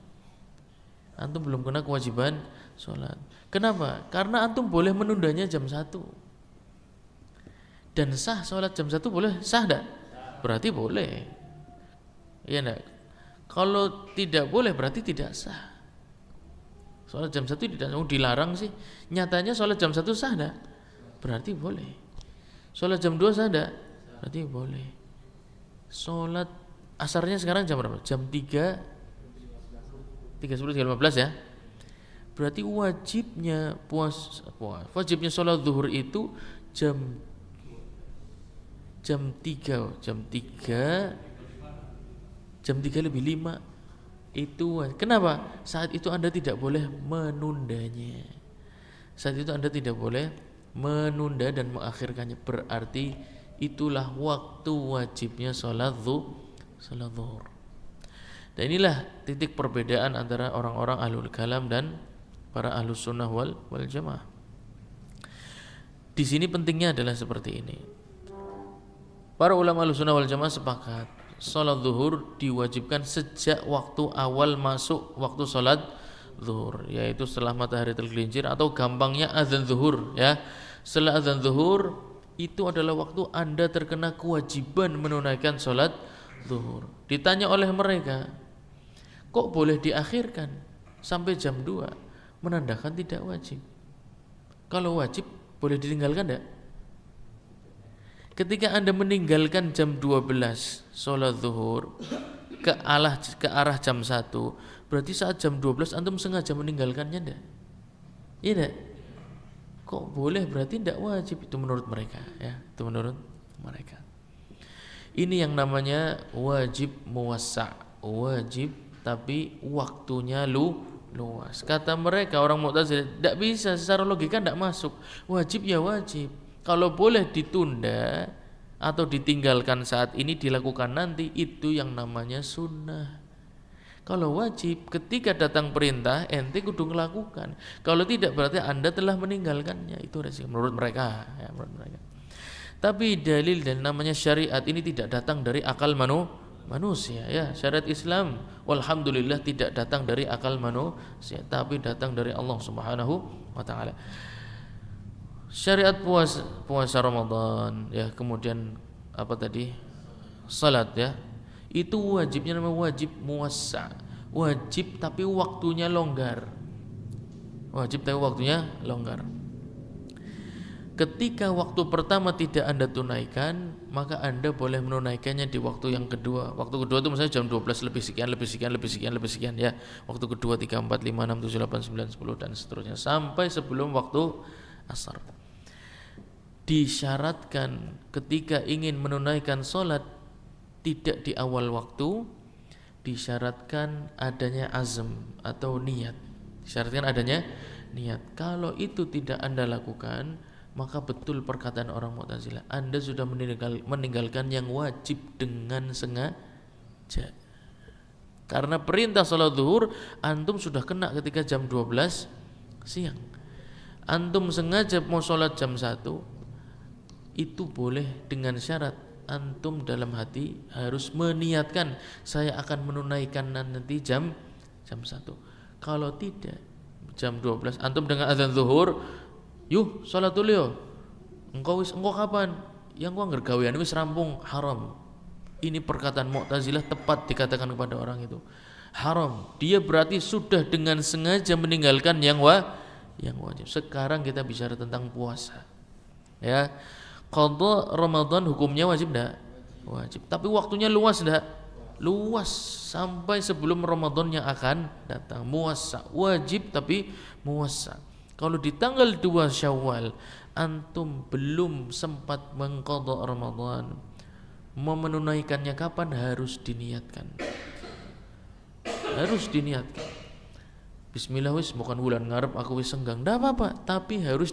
Kenapa? Karena antum boleh menundanya jam 1. Dan sah sholat jam 1 boleh? Sah enggak? Berarti boleh. Iya enggak? Kalau tidak boleh berarti tidak sah. Sholat jam 1 tidak dilarang sih. Nyatanya sholat jam 1 sah enggak? Berarti boleh. Sholat jam 2 sah enggak? Berarti boleh. Sholat asarnya sekarang jam berapa? Jam 3:15 ya. Berarti wajibnya wajibnya sholat zuhur itu jam 3:05 itu. Kenapa? Saat itu Anda tidak boleh menundanya. Saat itu Anda tidak boleh menunda dan mengakhirkannya. Berarti itulah waktu wajibnya sholat zuhur. Dan inilah titik perbedaan antara orang-orang ahlul kalam dan para ahlus sunnah wal jamaah. Di sini pentingnya adalah seperti ini. Para ulama ahlus sunnah wal jamaah sepakat sholat zuhur diwajibkan sejak waktu awal masuk waktu sholat zuhur, yaitu setelah matahari tergelincir atau gampangnya azan zuhur ya. Setelah azan zuhur itu adalah waktu Anda terkena kewajiban menunaikan sholat zuhur. Ditanya oleh mereka, kok boleh diakhirkan sampai jam 2? Menandakan tidak wajib. Kalau wajib boleh ditinggalkan enggak? Ketika Anda meninggalkan jam 12 sholat zuhur ke arah jam 1, berarti saat jam 12 antum sengaja meninggalkannya enggak? Iya enggak? Kok boleh? Berarti enggak wajib. Itu menurut mereka ya. Itu menurut mereka. Ini yang namanya wajib muwassa'. Wajib tapi waktunya luas. Kata mereka orang Mu'tazilah, enggak bisa, secara logika enggak masuk. Wajib ya wajib. Kalau boleh ditunda atau ditinggalkan saat ini dilakukan nanti, itu yang namanya sunnah. Kalau wajib, ketika datang perintah ente kudu ngelakukan. Kalau tidak berarti Anda telah meninggalkannya. Itu resiko menurut mereka ya, menurut mereka. Tapi dalil dan namanya syariat ini tidak datang dari akal manusia ya. Syariat Islam walhamdulillah tidak datang dari akal manusia, tapi datang dari Allah Subhanahu wa taala. Syariat puasa Ramadan ya, kemudian apa tadi? Salat ya. Itu wajibnya namanya wajib muwassa'. Wajib tapi waktunya longgar. Ketika waktu pertama tidak Anda tunaikan, maka Anda boleh menunaikannya di waktu yang kedua. Waktu kedua itu misalnya jam 12 lebih sekian, lebih sekian, lebih sekian, lebih sekian ya. Waktu kedua 3, 4, 5, 6, 7, 8, 9, 10 dan seterusnya sampai sebelum waktu asar. Disyaratkan ketika ingin menunaikan sholat tidak di awal waktu, disyaratkan adanya azm atau niat. Disyaratkan adanya niat. Kalau itu tidak Anda lakukan, maka betul perkataan orang Mu'tazilah, Anda sudah meninggalkan yang wajib dengan sengaja. Karena perintah salat zuhur antum sudah kena ketika jam 12 siang. Antum sengaja mau salat jam 1, itu boleh dengan syarat antum dalam hati harus meniatkan saya akan menunaikan nanti jam 1. Kalau tidak jam 12 antum dengan azan zuhur, yuh salat dulu yo. Engkau kapan? Yang gua ngergawean wis rampung, haram. Ini perkataan Mu'tazilah tepat dikatakan kepada orang itu. Haram. Dia berarti sudah dengan sengaja meninggalkan yang wajib. Sekarang kita bicara tentang puasa. Ya. Qadha Ramadan hukumnya wajib enggak? Wajib. Tapi waktunya luas enggak? Luas sampai sebelum Ramadan yang akan datang. Muwassa. Wajib tapi muwassa. Kalau di tanggal 2 Syawal antum belum sempat mengqadha Ramadan, mau menunaikannya kapan? Harus diniatkan. Harus diniatkan. Bismillah wis bukan bulan ngarep aku wis senggang. Enggak apa-apa, tapi harus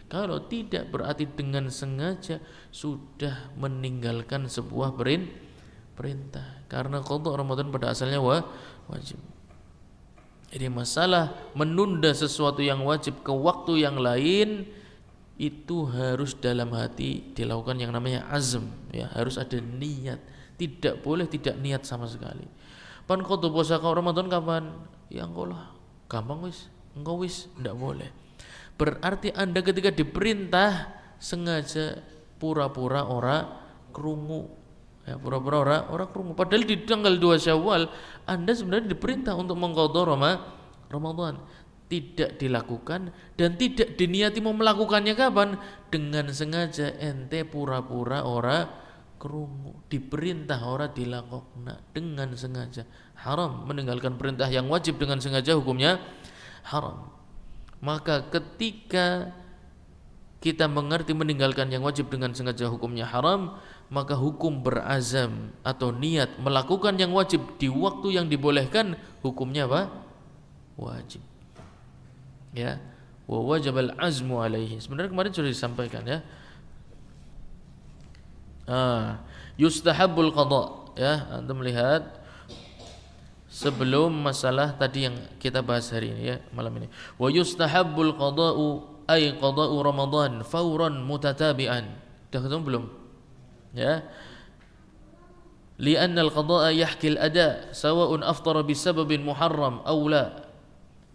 kalau tidak berarti dengan sengaja sudah meninggalkan sebuah perintah. Karena qadha Ramadan pada asalnya wajib. Jadi masalah menunda sesuatu yang wajib ke waktu yang lain itu harus dalam hati dilakukan yang namanya azm, ya, harus ada niat. Tidak boleh tidak niat sama sekali. Pan qadha puasa Ramadan kapan? Ya engkau lah, gampang wis, engkau wis, tidak boleh. Berarti Anda ketika diperintah sengaja pura-pura ora krungu. Ya, pura-pura orang krungu. Padahal di tanggal 2 Syawal Anda sebenarnya diperintah untuk mengqadha Ramadan. Tidak dilakukan dan tidak diniati mau melakukannya kapan? Dengan sengaja ente pura-pura ora krungu. Diperintah ora dilakokna dengan sengaja. Haram. Meninggalkan perintah yang wajib dengan sengaja hukumnya haram. Maka ketika kita mengerti meninggalkan yang wajib dengan sengaja hukumnya haram, maka hukum berazam atau niat melakukan yang wajib di waktu yang dibolehkan hukumnya apa? Wajib. Ya, wa wajibal azmu alaihi. Sebenarnya kemarin sudah disampaikan ya. Yustahabul qadha, ya, antum melihat sebelum masalah tadi yang kita bahas hari ini ya, malam ini. Wa yustahabbul qada'u ay qada'u Ramadan fauran mutatabi'an. Dah ketemu belum? Ya. Li'anna al-qada'a yahki al-ada' sawa'un aftara bisababin muharram aw la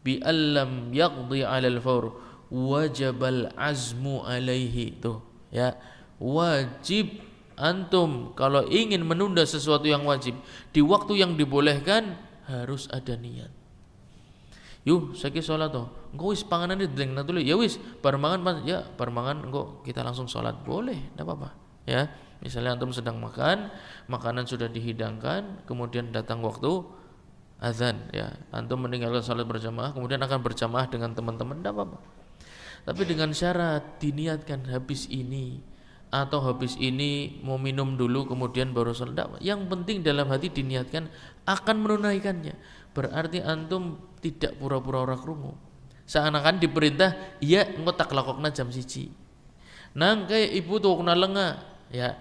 bi allam yaqdi 'ala al-fawr wajibal azmu alaihi. Tuh ya, wajib antum kalau ingin menunda sesuatu yang wajib di waktu yang dibolehkan harus ada niat. Yuh saiki salat toh, engko wis panganane delengna dulu ya wis bar mangan ya bar mangan engko kita langsung salat boleh, enggak apa-apa ya. Misalnya antum sedang makan, makanan sudah dihidangkan, kemudian datang waktu azan ya, antum meninggalkan salat berjamaah kemudian akan berjamaah dengan teman-teman, enggak apa-apa. Tapi dengan syarat diniatkan habis ini atau habis ini mau minum dulu kemudian baru salat. Yang penting dalam hati diniatkan akan menunaikannya. Berarti antum tidak pura-pura ora krungu. Seakan-akan diperintah, iya engko tak lakokna jam 1. Nang kayak ibu tuh kena lenga ya.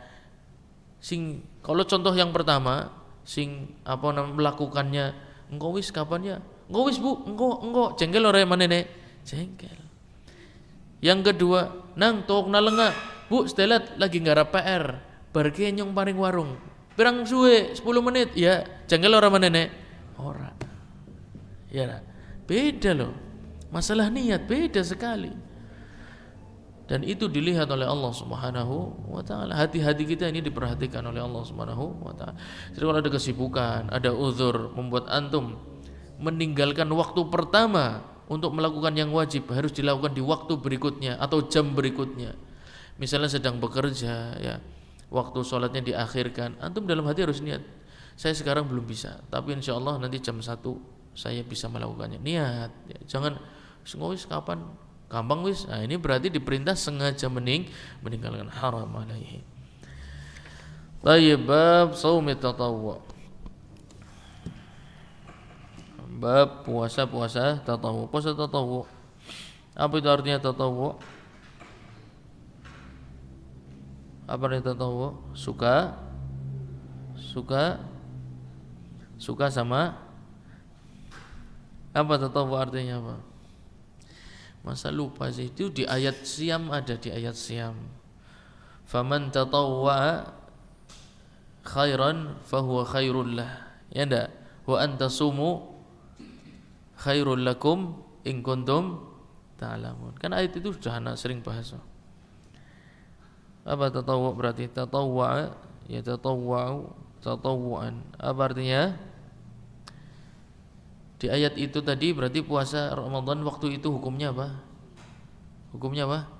Sing kalau contoh yang pertama sing apa namanya melakukannya engko wis kapan ya? Engko wis Bu, engko jengkel ora manene? Jengkel. Yang kedua, nang tuh kena lenga Bu, setelat lagi nggarap PR, bar nyong paring warung. Pirang suwe 10 menit, ya jengkel ora menene? Ora. Ya, beda loh. Masalah niat beda sekali. Dan itu dilihat oleh Allah Subhanahu wa taala. Hati-hati kita ini diperhatikan oleh Allah Subhanahu wa taala. Jadi kalau ada kesibukan, ada uzur membuat antum meninggalkan waktu pertama untuk melakukan yang wajib harus dilakukan di waktu berikutnya atau jam berikutnya. Misalnya sedang bekerja ya, waktu sholatnya diakhirkan, antum dalam hati harus niat, saya sekarang belum bisa, tapi insya Allah nanti jam 1 saya bisa melakukannya. Niat ya. Jangan wis kapan, gampang wis. Nah, ini berarti diperintah sengaja meninggalkan haram alaihi. Tayyib, bab shaum tatawwu. Bab puasa tatawwu. Puasa tatawwu, apa itu artinya tatawwu? Apa artinya tatawwu? Suka sama apa? Tatawwu artinya apa? Masa lupa sih? Itu di ayat Syam, ada di ayat Syam. Faman tatawwa khairan fahuwa khairul lah. Ya enggak? Wa antasumu khairul lakum in kuntum ta'lamun. Kan ayat itu sudah anak sering bahas. Apa tatawwu berarti? Tatawwa ya tatawwa'u tatawwuan. Apa artinya? Di ayat itu tadi berarti puasa Ramadan waktu itu hukumnya apa? Hukumnya apa?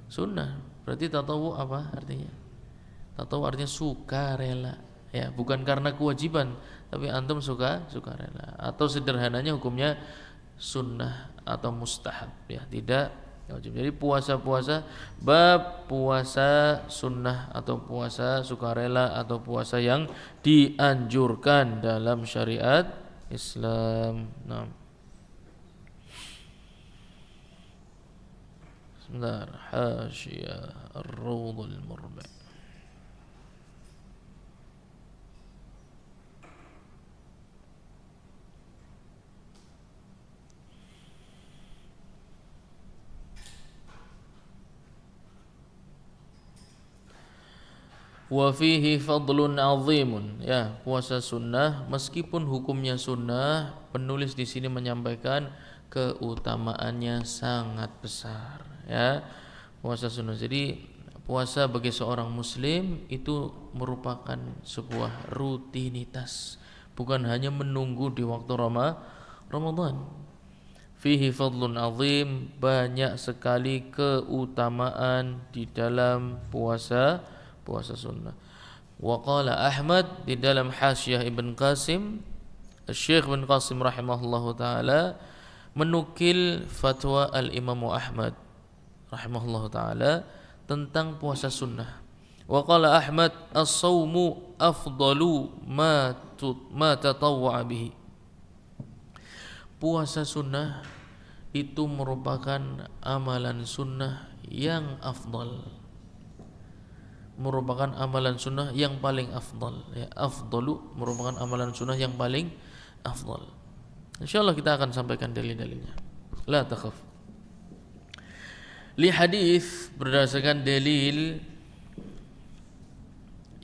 Sunnah. Berarti tatawwu apa artinya? Tatawwu artinya sukarela. Ya, bukan karena kewajiban, tapi antum sukarela. Atau sederhananya hukumnya sunnah atau mustahab ya, tidak wajib. Jadi puasa-puasa, bab puasa sunnah atau puasa sukarela atau puasa yang dianjurkan dalam syariat Islam. Nah, sebentar, Hasyiyah Ar-Rawdul Murbi'. Wa fihi fadlun azimun. Ya, puasa sunnah meskipun hukumnya sunnah, penulis di sini menyampaikan keutamaannya sangat besar ya. Puasa sunnah. Jadi puasa bagi seorang muslim itu merupakan sebuah rutinitas, bukan hanya menunggu di waktu Ramadan. Fihi fadlun azim, banyak sekali keutamaan di dalam puasa sunnah. Wa qala Ahmad di dalam Hasyiyah Ibn Qasim, Syekh Ibn Qasim rahimahullahu taala menukil fatwa Al-Imam Ahmad rahimahullahu taala tentang puasa sunnah. Wa qala Ahmad as-shaumu afdalu ma tatawwa bihi. Puasa sunnah itu merupakan amalan sunnah yang afdal, merupakan amalan sunnah yang paling afdal ya. Afdalu merupakan amalan sunnah yang paling afdal. InsyaAllah kita akan sampaikan dalil-dalilnya. La takhaf. Li hadis, berdasarkan dalil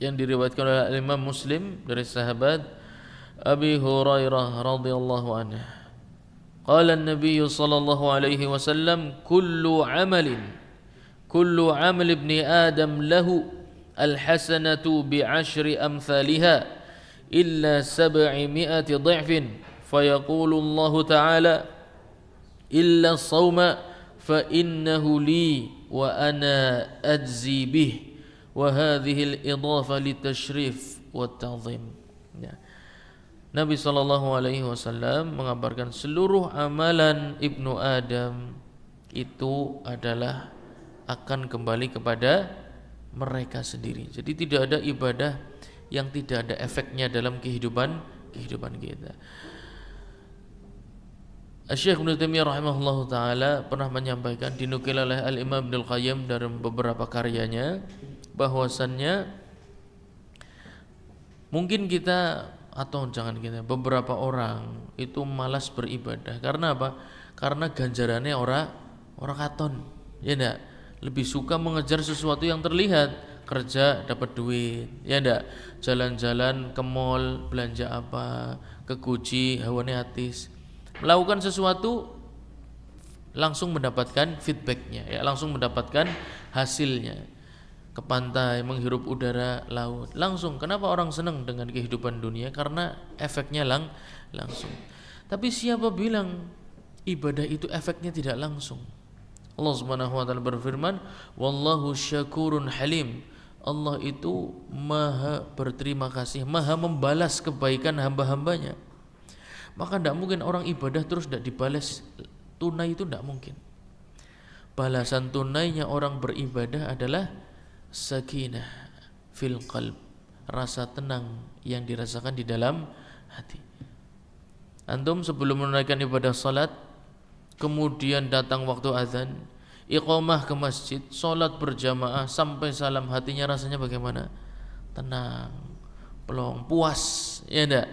yang diriwayatkan oleh Imam Muslim dari sahabat Abi Hurairah radhiyallahu anhu. Qala an-nabiy sallallahu alaihi wasallam kullu amal ibni Adam lahu al-hasanatu bi'ashri amthaliha illa 700 dha'fin fayaqulu Allah ta'ala illa as-sawma fa innahu li wa ana ajzi bih wa hadhihi al-idafa litashrif wa ta'zim. Ya. Nabi SAW mengabarkan seluruh amalan Ibnu Adam itu adalah akan kembali kepada mereka sendiri. Jadi tidak ada ibadah yang tidak ada efeknya dalam kehidupan kita. Syekh Ibnu Taimiyah rahimahullahu taala pernah menyampaikan, dinukil oleh Al-Imam Ibnu Qayyim dalam beberapa karyanya, bahwasannya mungkin kita atau jangan kita, beberapa orang itu malas beribadah. Karena apa? Karena ganjarannya ora katon. Ya enggak? Lebih suka mengejar sesuatu yang terlihat, kerja dapat duit, ya enggak? Jalan-jalan ke mall, belanja apa, ke Gucci, hawane atis. Melakukan sesuatu langsung mendapatkan feedbacknya, ya, langsung mendapatkan hasilnya. Ke pantai, menghirup udara laut, langsung. Kenapa orang senang dengan kehidupan dunia? Karena efeknya langsung. Tapi siapa bilang ibadah itu efeknya tidak langsung. Allah Subhanahu wa taala berfirman, "Wallahu syakurun halim." Allah itu maha berterima kasih, maha membalas kebaikan hamba-hambanya. Maka tidak mungkin orang ibadah terus tidak dibalas tunai, itu tidak mungkin. Balasan tunainya orang beribadah adalah sakinah fil qalb, rasa tenang yang dirasakan di dalam hati. Antum sebelum menunaikan ibadah salat, kemudian datang waktu azan, iqamah ke masjid, salat berjamaah sampai salam, hatinya rasanya bagaimana? Tenang, plong, puas, ya enggak?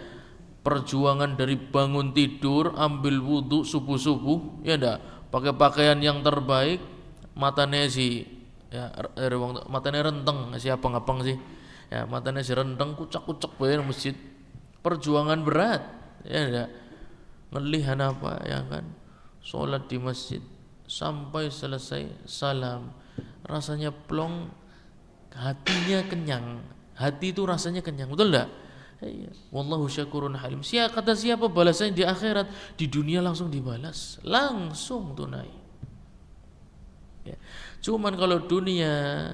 Perjuangan dari bangun tidur, ambil wudhu subuh-subuh, ya enggak? Pakai pakaian yang terbaik, matanya matanya renteng, siapa ngapang sih? Ya, matanya si renteng, kucak-kucak bae masjid. Perjuangan berat, ya enggak? Ngelihan apa, ya kan? Salat di masjid sampai selesai salam, rasanya plong, hatinya kenyang. Hati itu rasanya kenyang, betul enggak? Iya. Wallahu syakurun halim. Kata siapa balasannya di akhirat? Di dunia langsung dibalas, langsung tunai. Ya. Cuman kalau dunia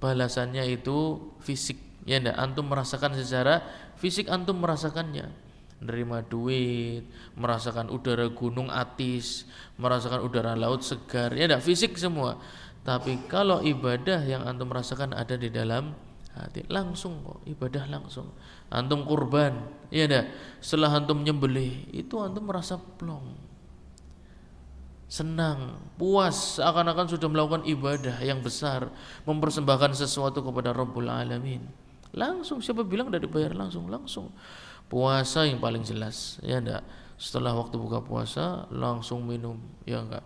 balasannya itu fisik, ya enggak? Antum merasakan secara fisik, antum merasakannya. Nerima duit, merasakan udara gunung atis, merasakan udara laut segar, ya enggak, fisik semua. Tapi kalau ibadah yang antum merasakan ada di dalam hati, langsung kok, ibadah langsung. Antum kurban, ya enggak, setelah antum nyembelih itu antum merasa plong, senang, puas, seakan-akan sudah melakukan ibadah yang besar, mempersembahkan sesuatu kepada Rabbul Alamin. Langsung, siapa bilang tidak dibayar langsung? Langsung. Puasa yang paling jelas, ya enggak, setelah waktu buka puasa langsung minum, ya enggak,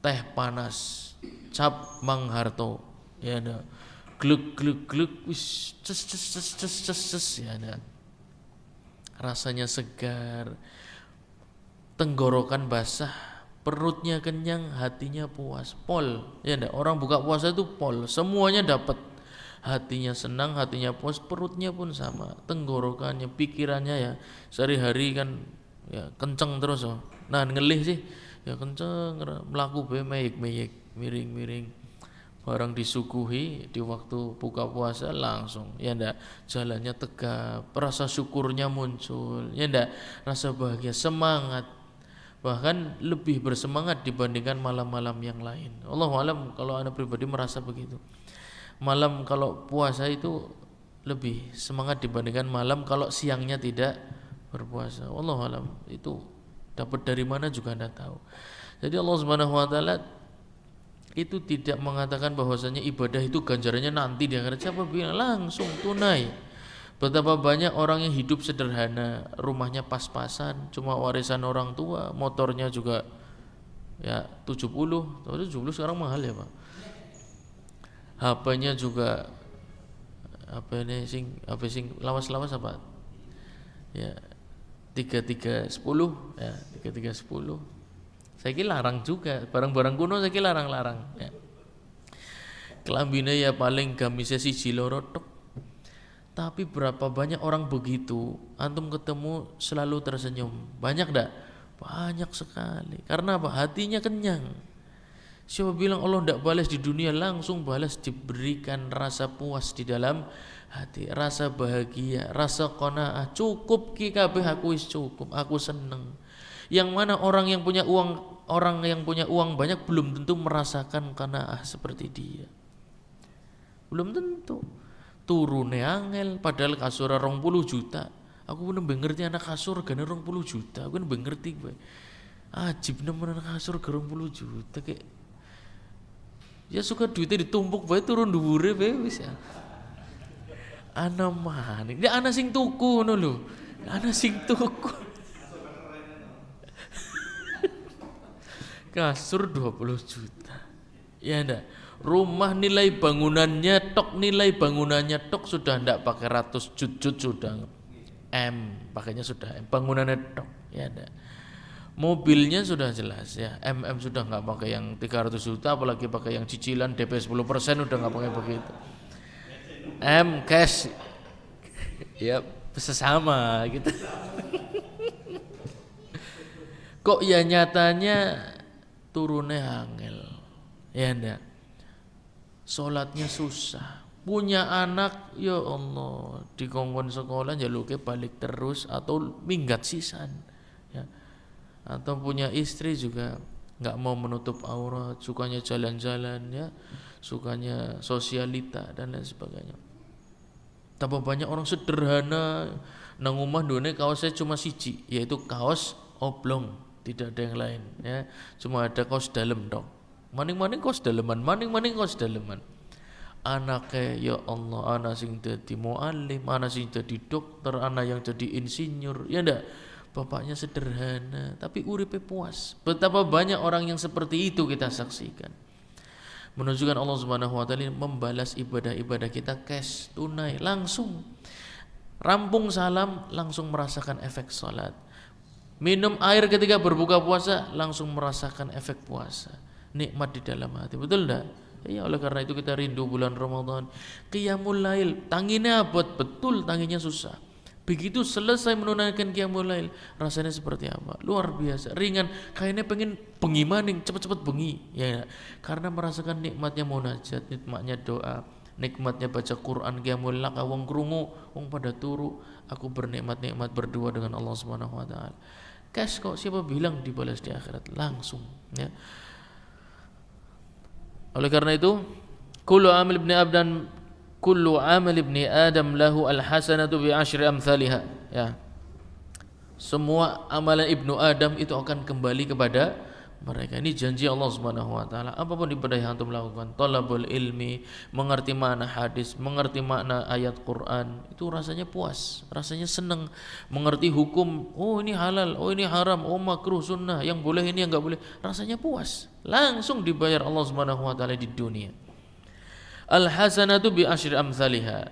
teh panas cap Mang Harto, ya enggak, gluk gluk gluk, wis ces ces ces ces ces ces, ya enggak, rasanya segar, tenggorokan basah, perutnya kenyang, hatinya puas, pol, ya enggak, orang buka puasa itu pol, semuanya dapat. Hatinya senang, hatinya puas, perutnya pun sama, tenggorokannya, pikirannya ya sehari-hari kan ya kenceng terus oh. Nah ngelih sih ya kenceng, melaku be meyek miring barang disuguhi di waktu buka puasa langsung, ya ndak, jalannya tegap, rasa syukurnya muncul, ya ndak, rasa bahagia, semangat, bahkan lebih bersemangat dibandingkan malam-malam yang lain. Allahu alam, kalau anda pribadi merasa begitu. Malam kalau puasa itu lebih semangat dibandingkan malam kalau siangnya tidak berpuasa. Wallahu alam, itu dapat dari mana juga anda tahu. Jadi Allah Subhanahu wa taala itu tidak mengatakan bahwasanya ibadah itu ganjarannya nanti di akhirat. Siapa bilang? Langsung tunai. Betapa banyak orang yang hidup sederhana, rumahnya pas-pasan, cuma warisan orang tua, motornya juga ya 70 sekarang mahal ya Pak. HP-nya juga HP sing lawas-lawas apa? Ya 3310 ya 3310. Saya kira larang juga, barang-barang kuno saya kira larang-larang ya. Kelambine ya paling gamisnya siji loro tok. Tapi berapa banyak orang begitu, antum ketemu selalu tersenyum. Banyak enggak? Banyak sekali. Karena apa? Hatinya kenyang. Siapa bilang Allah tidak balas di dunia? Langsung balas, diberikan rasa puas di dalam hati, rasa bahagia, rasa qanaah. Cukup ki kabeh, aku wis cukup, aku seneng. Yang mana orang yang punya uang banyak belum tentu merasakan qanaah seperti dia. Belum tentu. Turune angel, padahal kasur 20 juta. Aku pun ngerti anak kasur gane 20 juta. Aku pun ngerti gue. Ajib nemen kasur 20 juta kayak. Ya suka duitnya ditumpuk bae turun dhuwure bae wis ya. Ana maning. Dia ana sing tuku ngono lho. Ana sing tuku. Kasur 20 juta. Ya ndak. Rumah nilai bangunannya tok sudah ndak pakai ratus jut sudah. Pakainya sudah M. Bangunannya tok, ya ndak. Mobilnya sudah jelas ya, sudah nggak pakai yang 300 juta, apalagi pakai yang cicilan DP 10% udah nggak pakai begitu. Cash, ya sesama gitu. Kok ya nyatanya turune angel. Ya ndak. Salatnya susah. Punya anak ya Allah dikongkon sekolah jaluke balik terus atau minggat sisan. Ya. Atau punya istri juga nggak mau menutup aurat, sukanya jalan-jalan ya, sukanya sosialita dan lain sebagainya. Tambah banyak orang sederhana nang omah ndone kaosnya cuma siji, yaitu kaos oblong, tidak ada yang lain ya. Cuma ada kaos dalem dong. Maning-maning kaos daleman, maning-maning kaos daleman. Anaknya ya Allah, anak sing dadi muallim, anak sing dadi dokter, anak yang jadi insinyur, ya ndak? Bapaknya sederhana, tapi uripe puas. Betapa banyak orang yang seperti itu kita saksikan. Menunjukkan Allah Subhanahu wa taala membalas ibadah-ibadah kita cash, tunai, langsung. Rampung salam, langsung merasakan efek salat. Minum air ketika berbuka puasa, langsung merasakan efek puasa. Nikmat di dalam hati, betul enggak? Ya, oleh karena itu kita rindu bulan Ramadan. Qiyamul lail, tanginya abot, betul tanginya susah. Begitu selesai menunaikan qiyamul lail, rasanya seperti apa? Luar biasa, ringan, kayaknya pengen bengi maning, cepet-cepet bengi. Ya, karena merasakan nikmatnya munajat, nikmatnya doa, nikmatnya baca Quran, qiyamul lail, wong krungu, wong pada turu, aku bernikmat-nikmat berdua dengan Allah Subhanahu wa taala. Cash kok siapa bilang dibalas di akhirat? Langsung, ya. Oleh karena itu, kullu amal ibni Adam lahu al-hasanatu bi asyri amsalihha. Ya. Semua amalan ibnu Adam itu akan kembali kepada mereka. Ini janji Allah Subhanahu wa taala. Apapun ibadah yang antum lakukan, talabul ilmi, mengerti makna hadis, mengerti makna ayat Quran, itu rasanya puas, rasanya senang. Mengerti hukum, oh ini halal, oh ini haram, oh makruh, sunnah, yang boleh ini yang enggak boleh, rasanya puas. Langsung dibayar Allah Subhanahu wa taala di dunia. Al-hasanatu bi asyri amsalihha.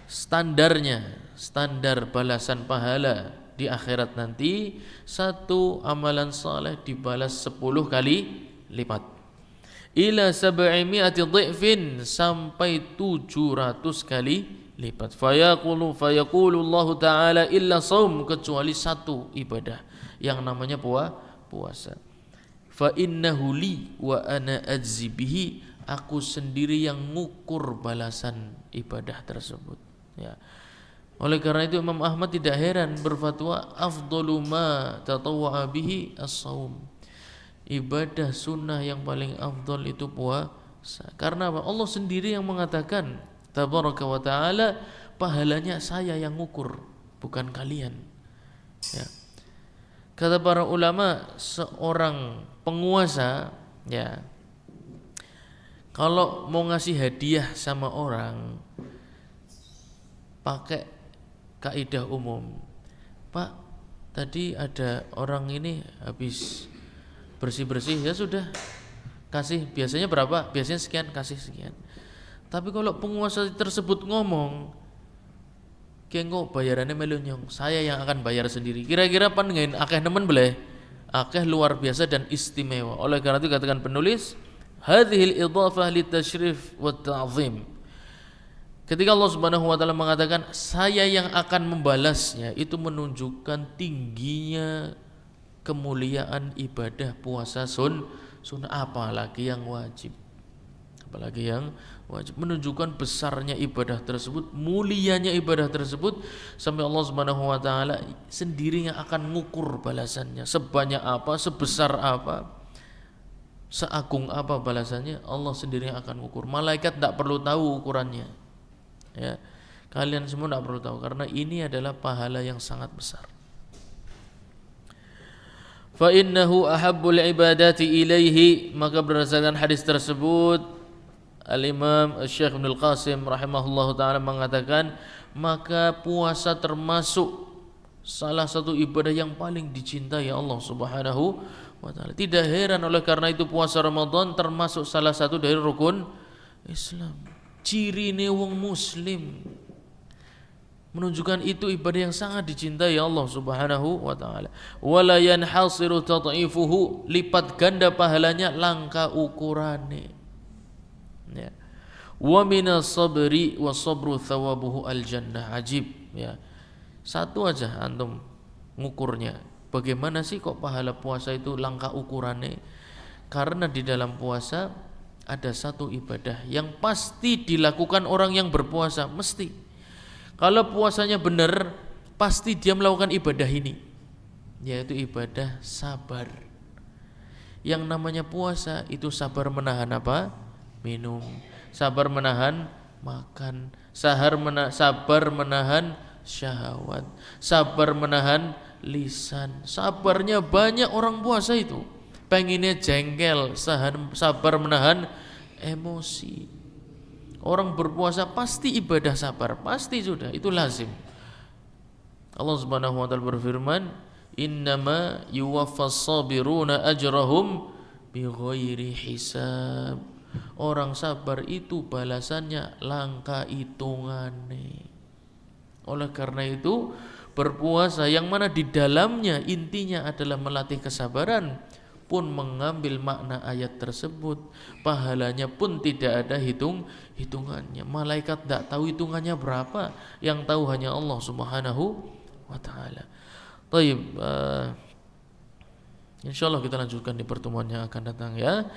Standarnya, standar balasan pahala di akhirat nanti, satu amalan saleh dibalas 10 kali lipat. Ila 700 dhifin, sampai 700 kali lipat. Fayaqulu Allah taala illa shaum, kecuali satu ibadah yang namanya puasa. Fa innahu li wa ana ajzi bihi, aku sendiri yang ngukur balasan ibadah tersebut, ya. Oleh karena itu Imam Ahmad tidak heran berfatwa afdalu ma tatawwa'a bihi as-shaum. Ibadah sunnah yang paling afdal itu puasa. Karena apa? Allah sendiri yang mengatakan tabaraka wa taala, pahalanya saya yang ngukur, bukan kalian. Ya. Kata para ulama, seorang penguasa, ya, kalau mau ngasih hadiah sama orang, pakai kaidah umum. Pak, tadi ada orang ini habis bersih-bersih, ya sudah, kasih, biasanya berapa? Biasanya sekian, kasih sekian. Tapi kalau penguasa tersebut ngomong, kengko bayarannya melunyong, saya yang akan bayar sendiri, kira-kira panengen akeh nemen boleh? Akeh luar biasa dan istimewa. Oleh karena itu katakan penulis, hadhil idhafah litasyrif wa ta'zim. Ketika Allah Subhanahu wa taala mengatakan saya yang akan membalasnya, itu menunjukkan tingginya kemuliaan ibadah puasa sunnah, apalagi yang wajib. Apalagi yang wajib, menunjukkan besarnya ibadah tersebut, mulianya ibadah tersebut, sampai Allah Subhanahu wa taala sendiri yang akan mengukur balasannya, sebanyak apa, sebesar apa, seagung apa balasannya, Allah sendiri yang akan mengukur. Malaikat tidak perlu tahu ukurannya, ya. Kalian semua tidak perlu tahu, karena ini adalah pahala yang sangat besar. Fa innahu ahabbul ibadati ilaihi, maka berdasarkan hadis tersebut Al-Imam Syekh Ibnul Qasim rahimahullahu ta'ala mengatakan, maka puasa termasuk salah satu ibadah yang paling dicintai Allah Subhanahu wa ta'ala. Tidak heran oleh karena itu puasa Ramadan termasuk salah satu dari rukun Islam. Cirine wong muslim, menunjukkan itu ibadah yang sangat dicintai Allah Subhanahu wa ta'ala. Wala yanhasiru tad'ifuhu, lipat ganda pahalanya langka ukurane. Ya. Wa minas sabri wa sabru thawabuhu al jannah, ajib, ya. Satu aja antum ngukurnya, Bagaimana sih kok pahala puasa itu langka ukurannya? Karena di dalam puasa ada satu ibadah yang pasti dilakukan orang yang berpuasa, mesti. Kalau puasanya benar, pasti dia melakukan ibadah ini, yaitu ibadah sabar. Yang namanya puasa itu sabar menahan apa? Minum, sabar menahan makan, sabar menahan syahwat, sabar menahan lisan. Sabarnya banyak orang puasa itu. Pengennya jengkel, sabar menahan emosi. Orang berpuasa pasti ibadah sabar, pasti sudah, itu lazim. Allah Subhanahu wa taala berfirman, "Innama yuwaffas sabiruna ajrahum bighairi hisab." Orang sabar itu balasannya langka hitungane. Oleh karena itu, berpuasa yang mana di dalamnya intinya adalah melatih kesabaran pun mengambil makna ayat tersebut, pahalanya pun tidak ada hitungannya. Malaikat tidak tahu hitungannya berapa, yang tahu hanya Allah Subhanahu wa taala. Baik, insyaallah kita lanjutkan di pertemuan yang akan datang ya.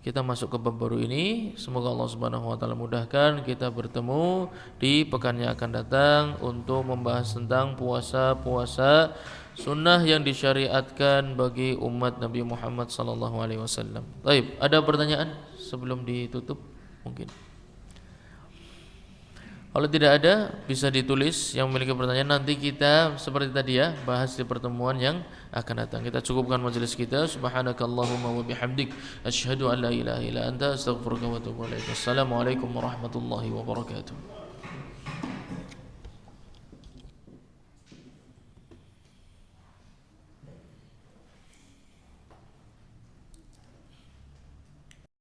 Kita masuk ke bab baru ini. Semoga Allah Subhanahu wa taala mudahkan kita bertemu di pekan yang akan datang untuk membahas tentang puasa-puasa sunnah yang disyariatkan bagi umat Nabi Muhammad sallallahu alaihi wasallam. Baik, ada pertanyaan sebelum ditutup mungkin? Kalau tidak ada, bisa ditulis yang memiliki pertanyaan, nanti kita seperti tadi ya bahas di pertemuan yang akan datang. Kita cukupkan majelis kita. Subhanakallahumma wa bihamdik, asyhadu an la ilaha illa anta, astaghfiruka wa atubu ilaik. Assalamualaikum warahmatullahi wabarakatuh.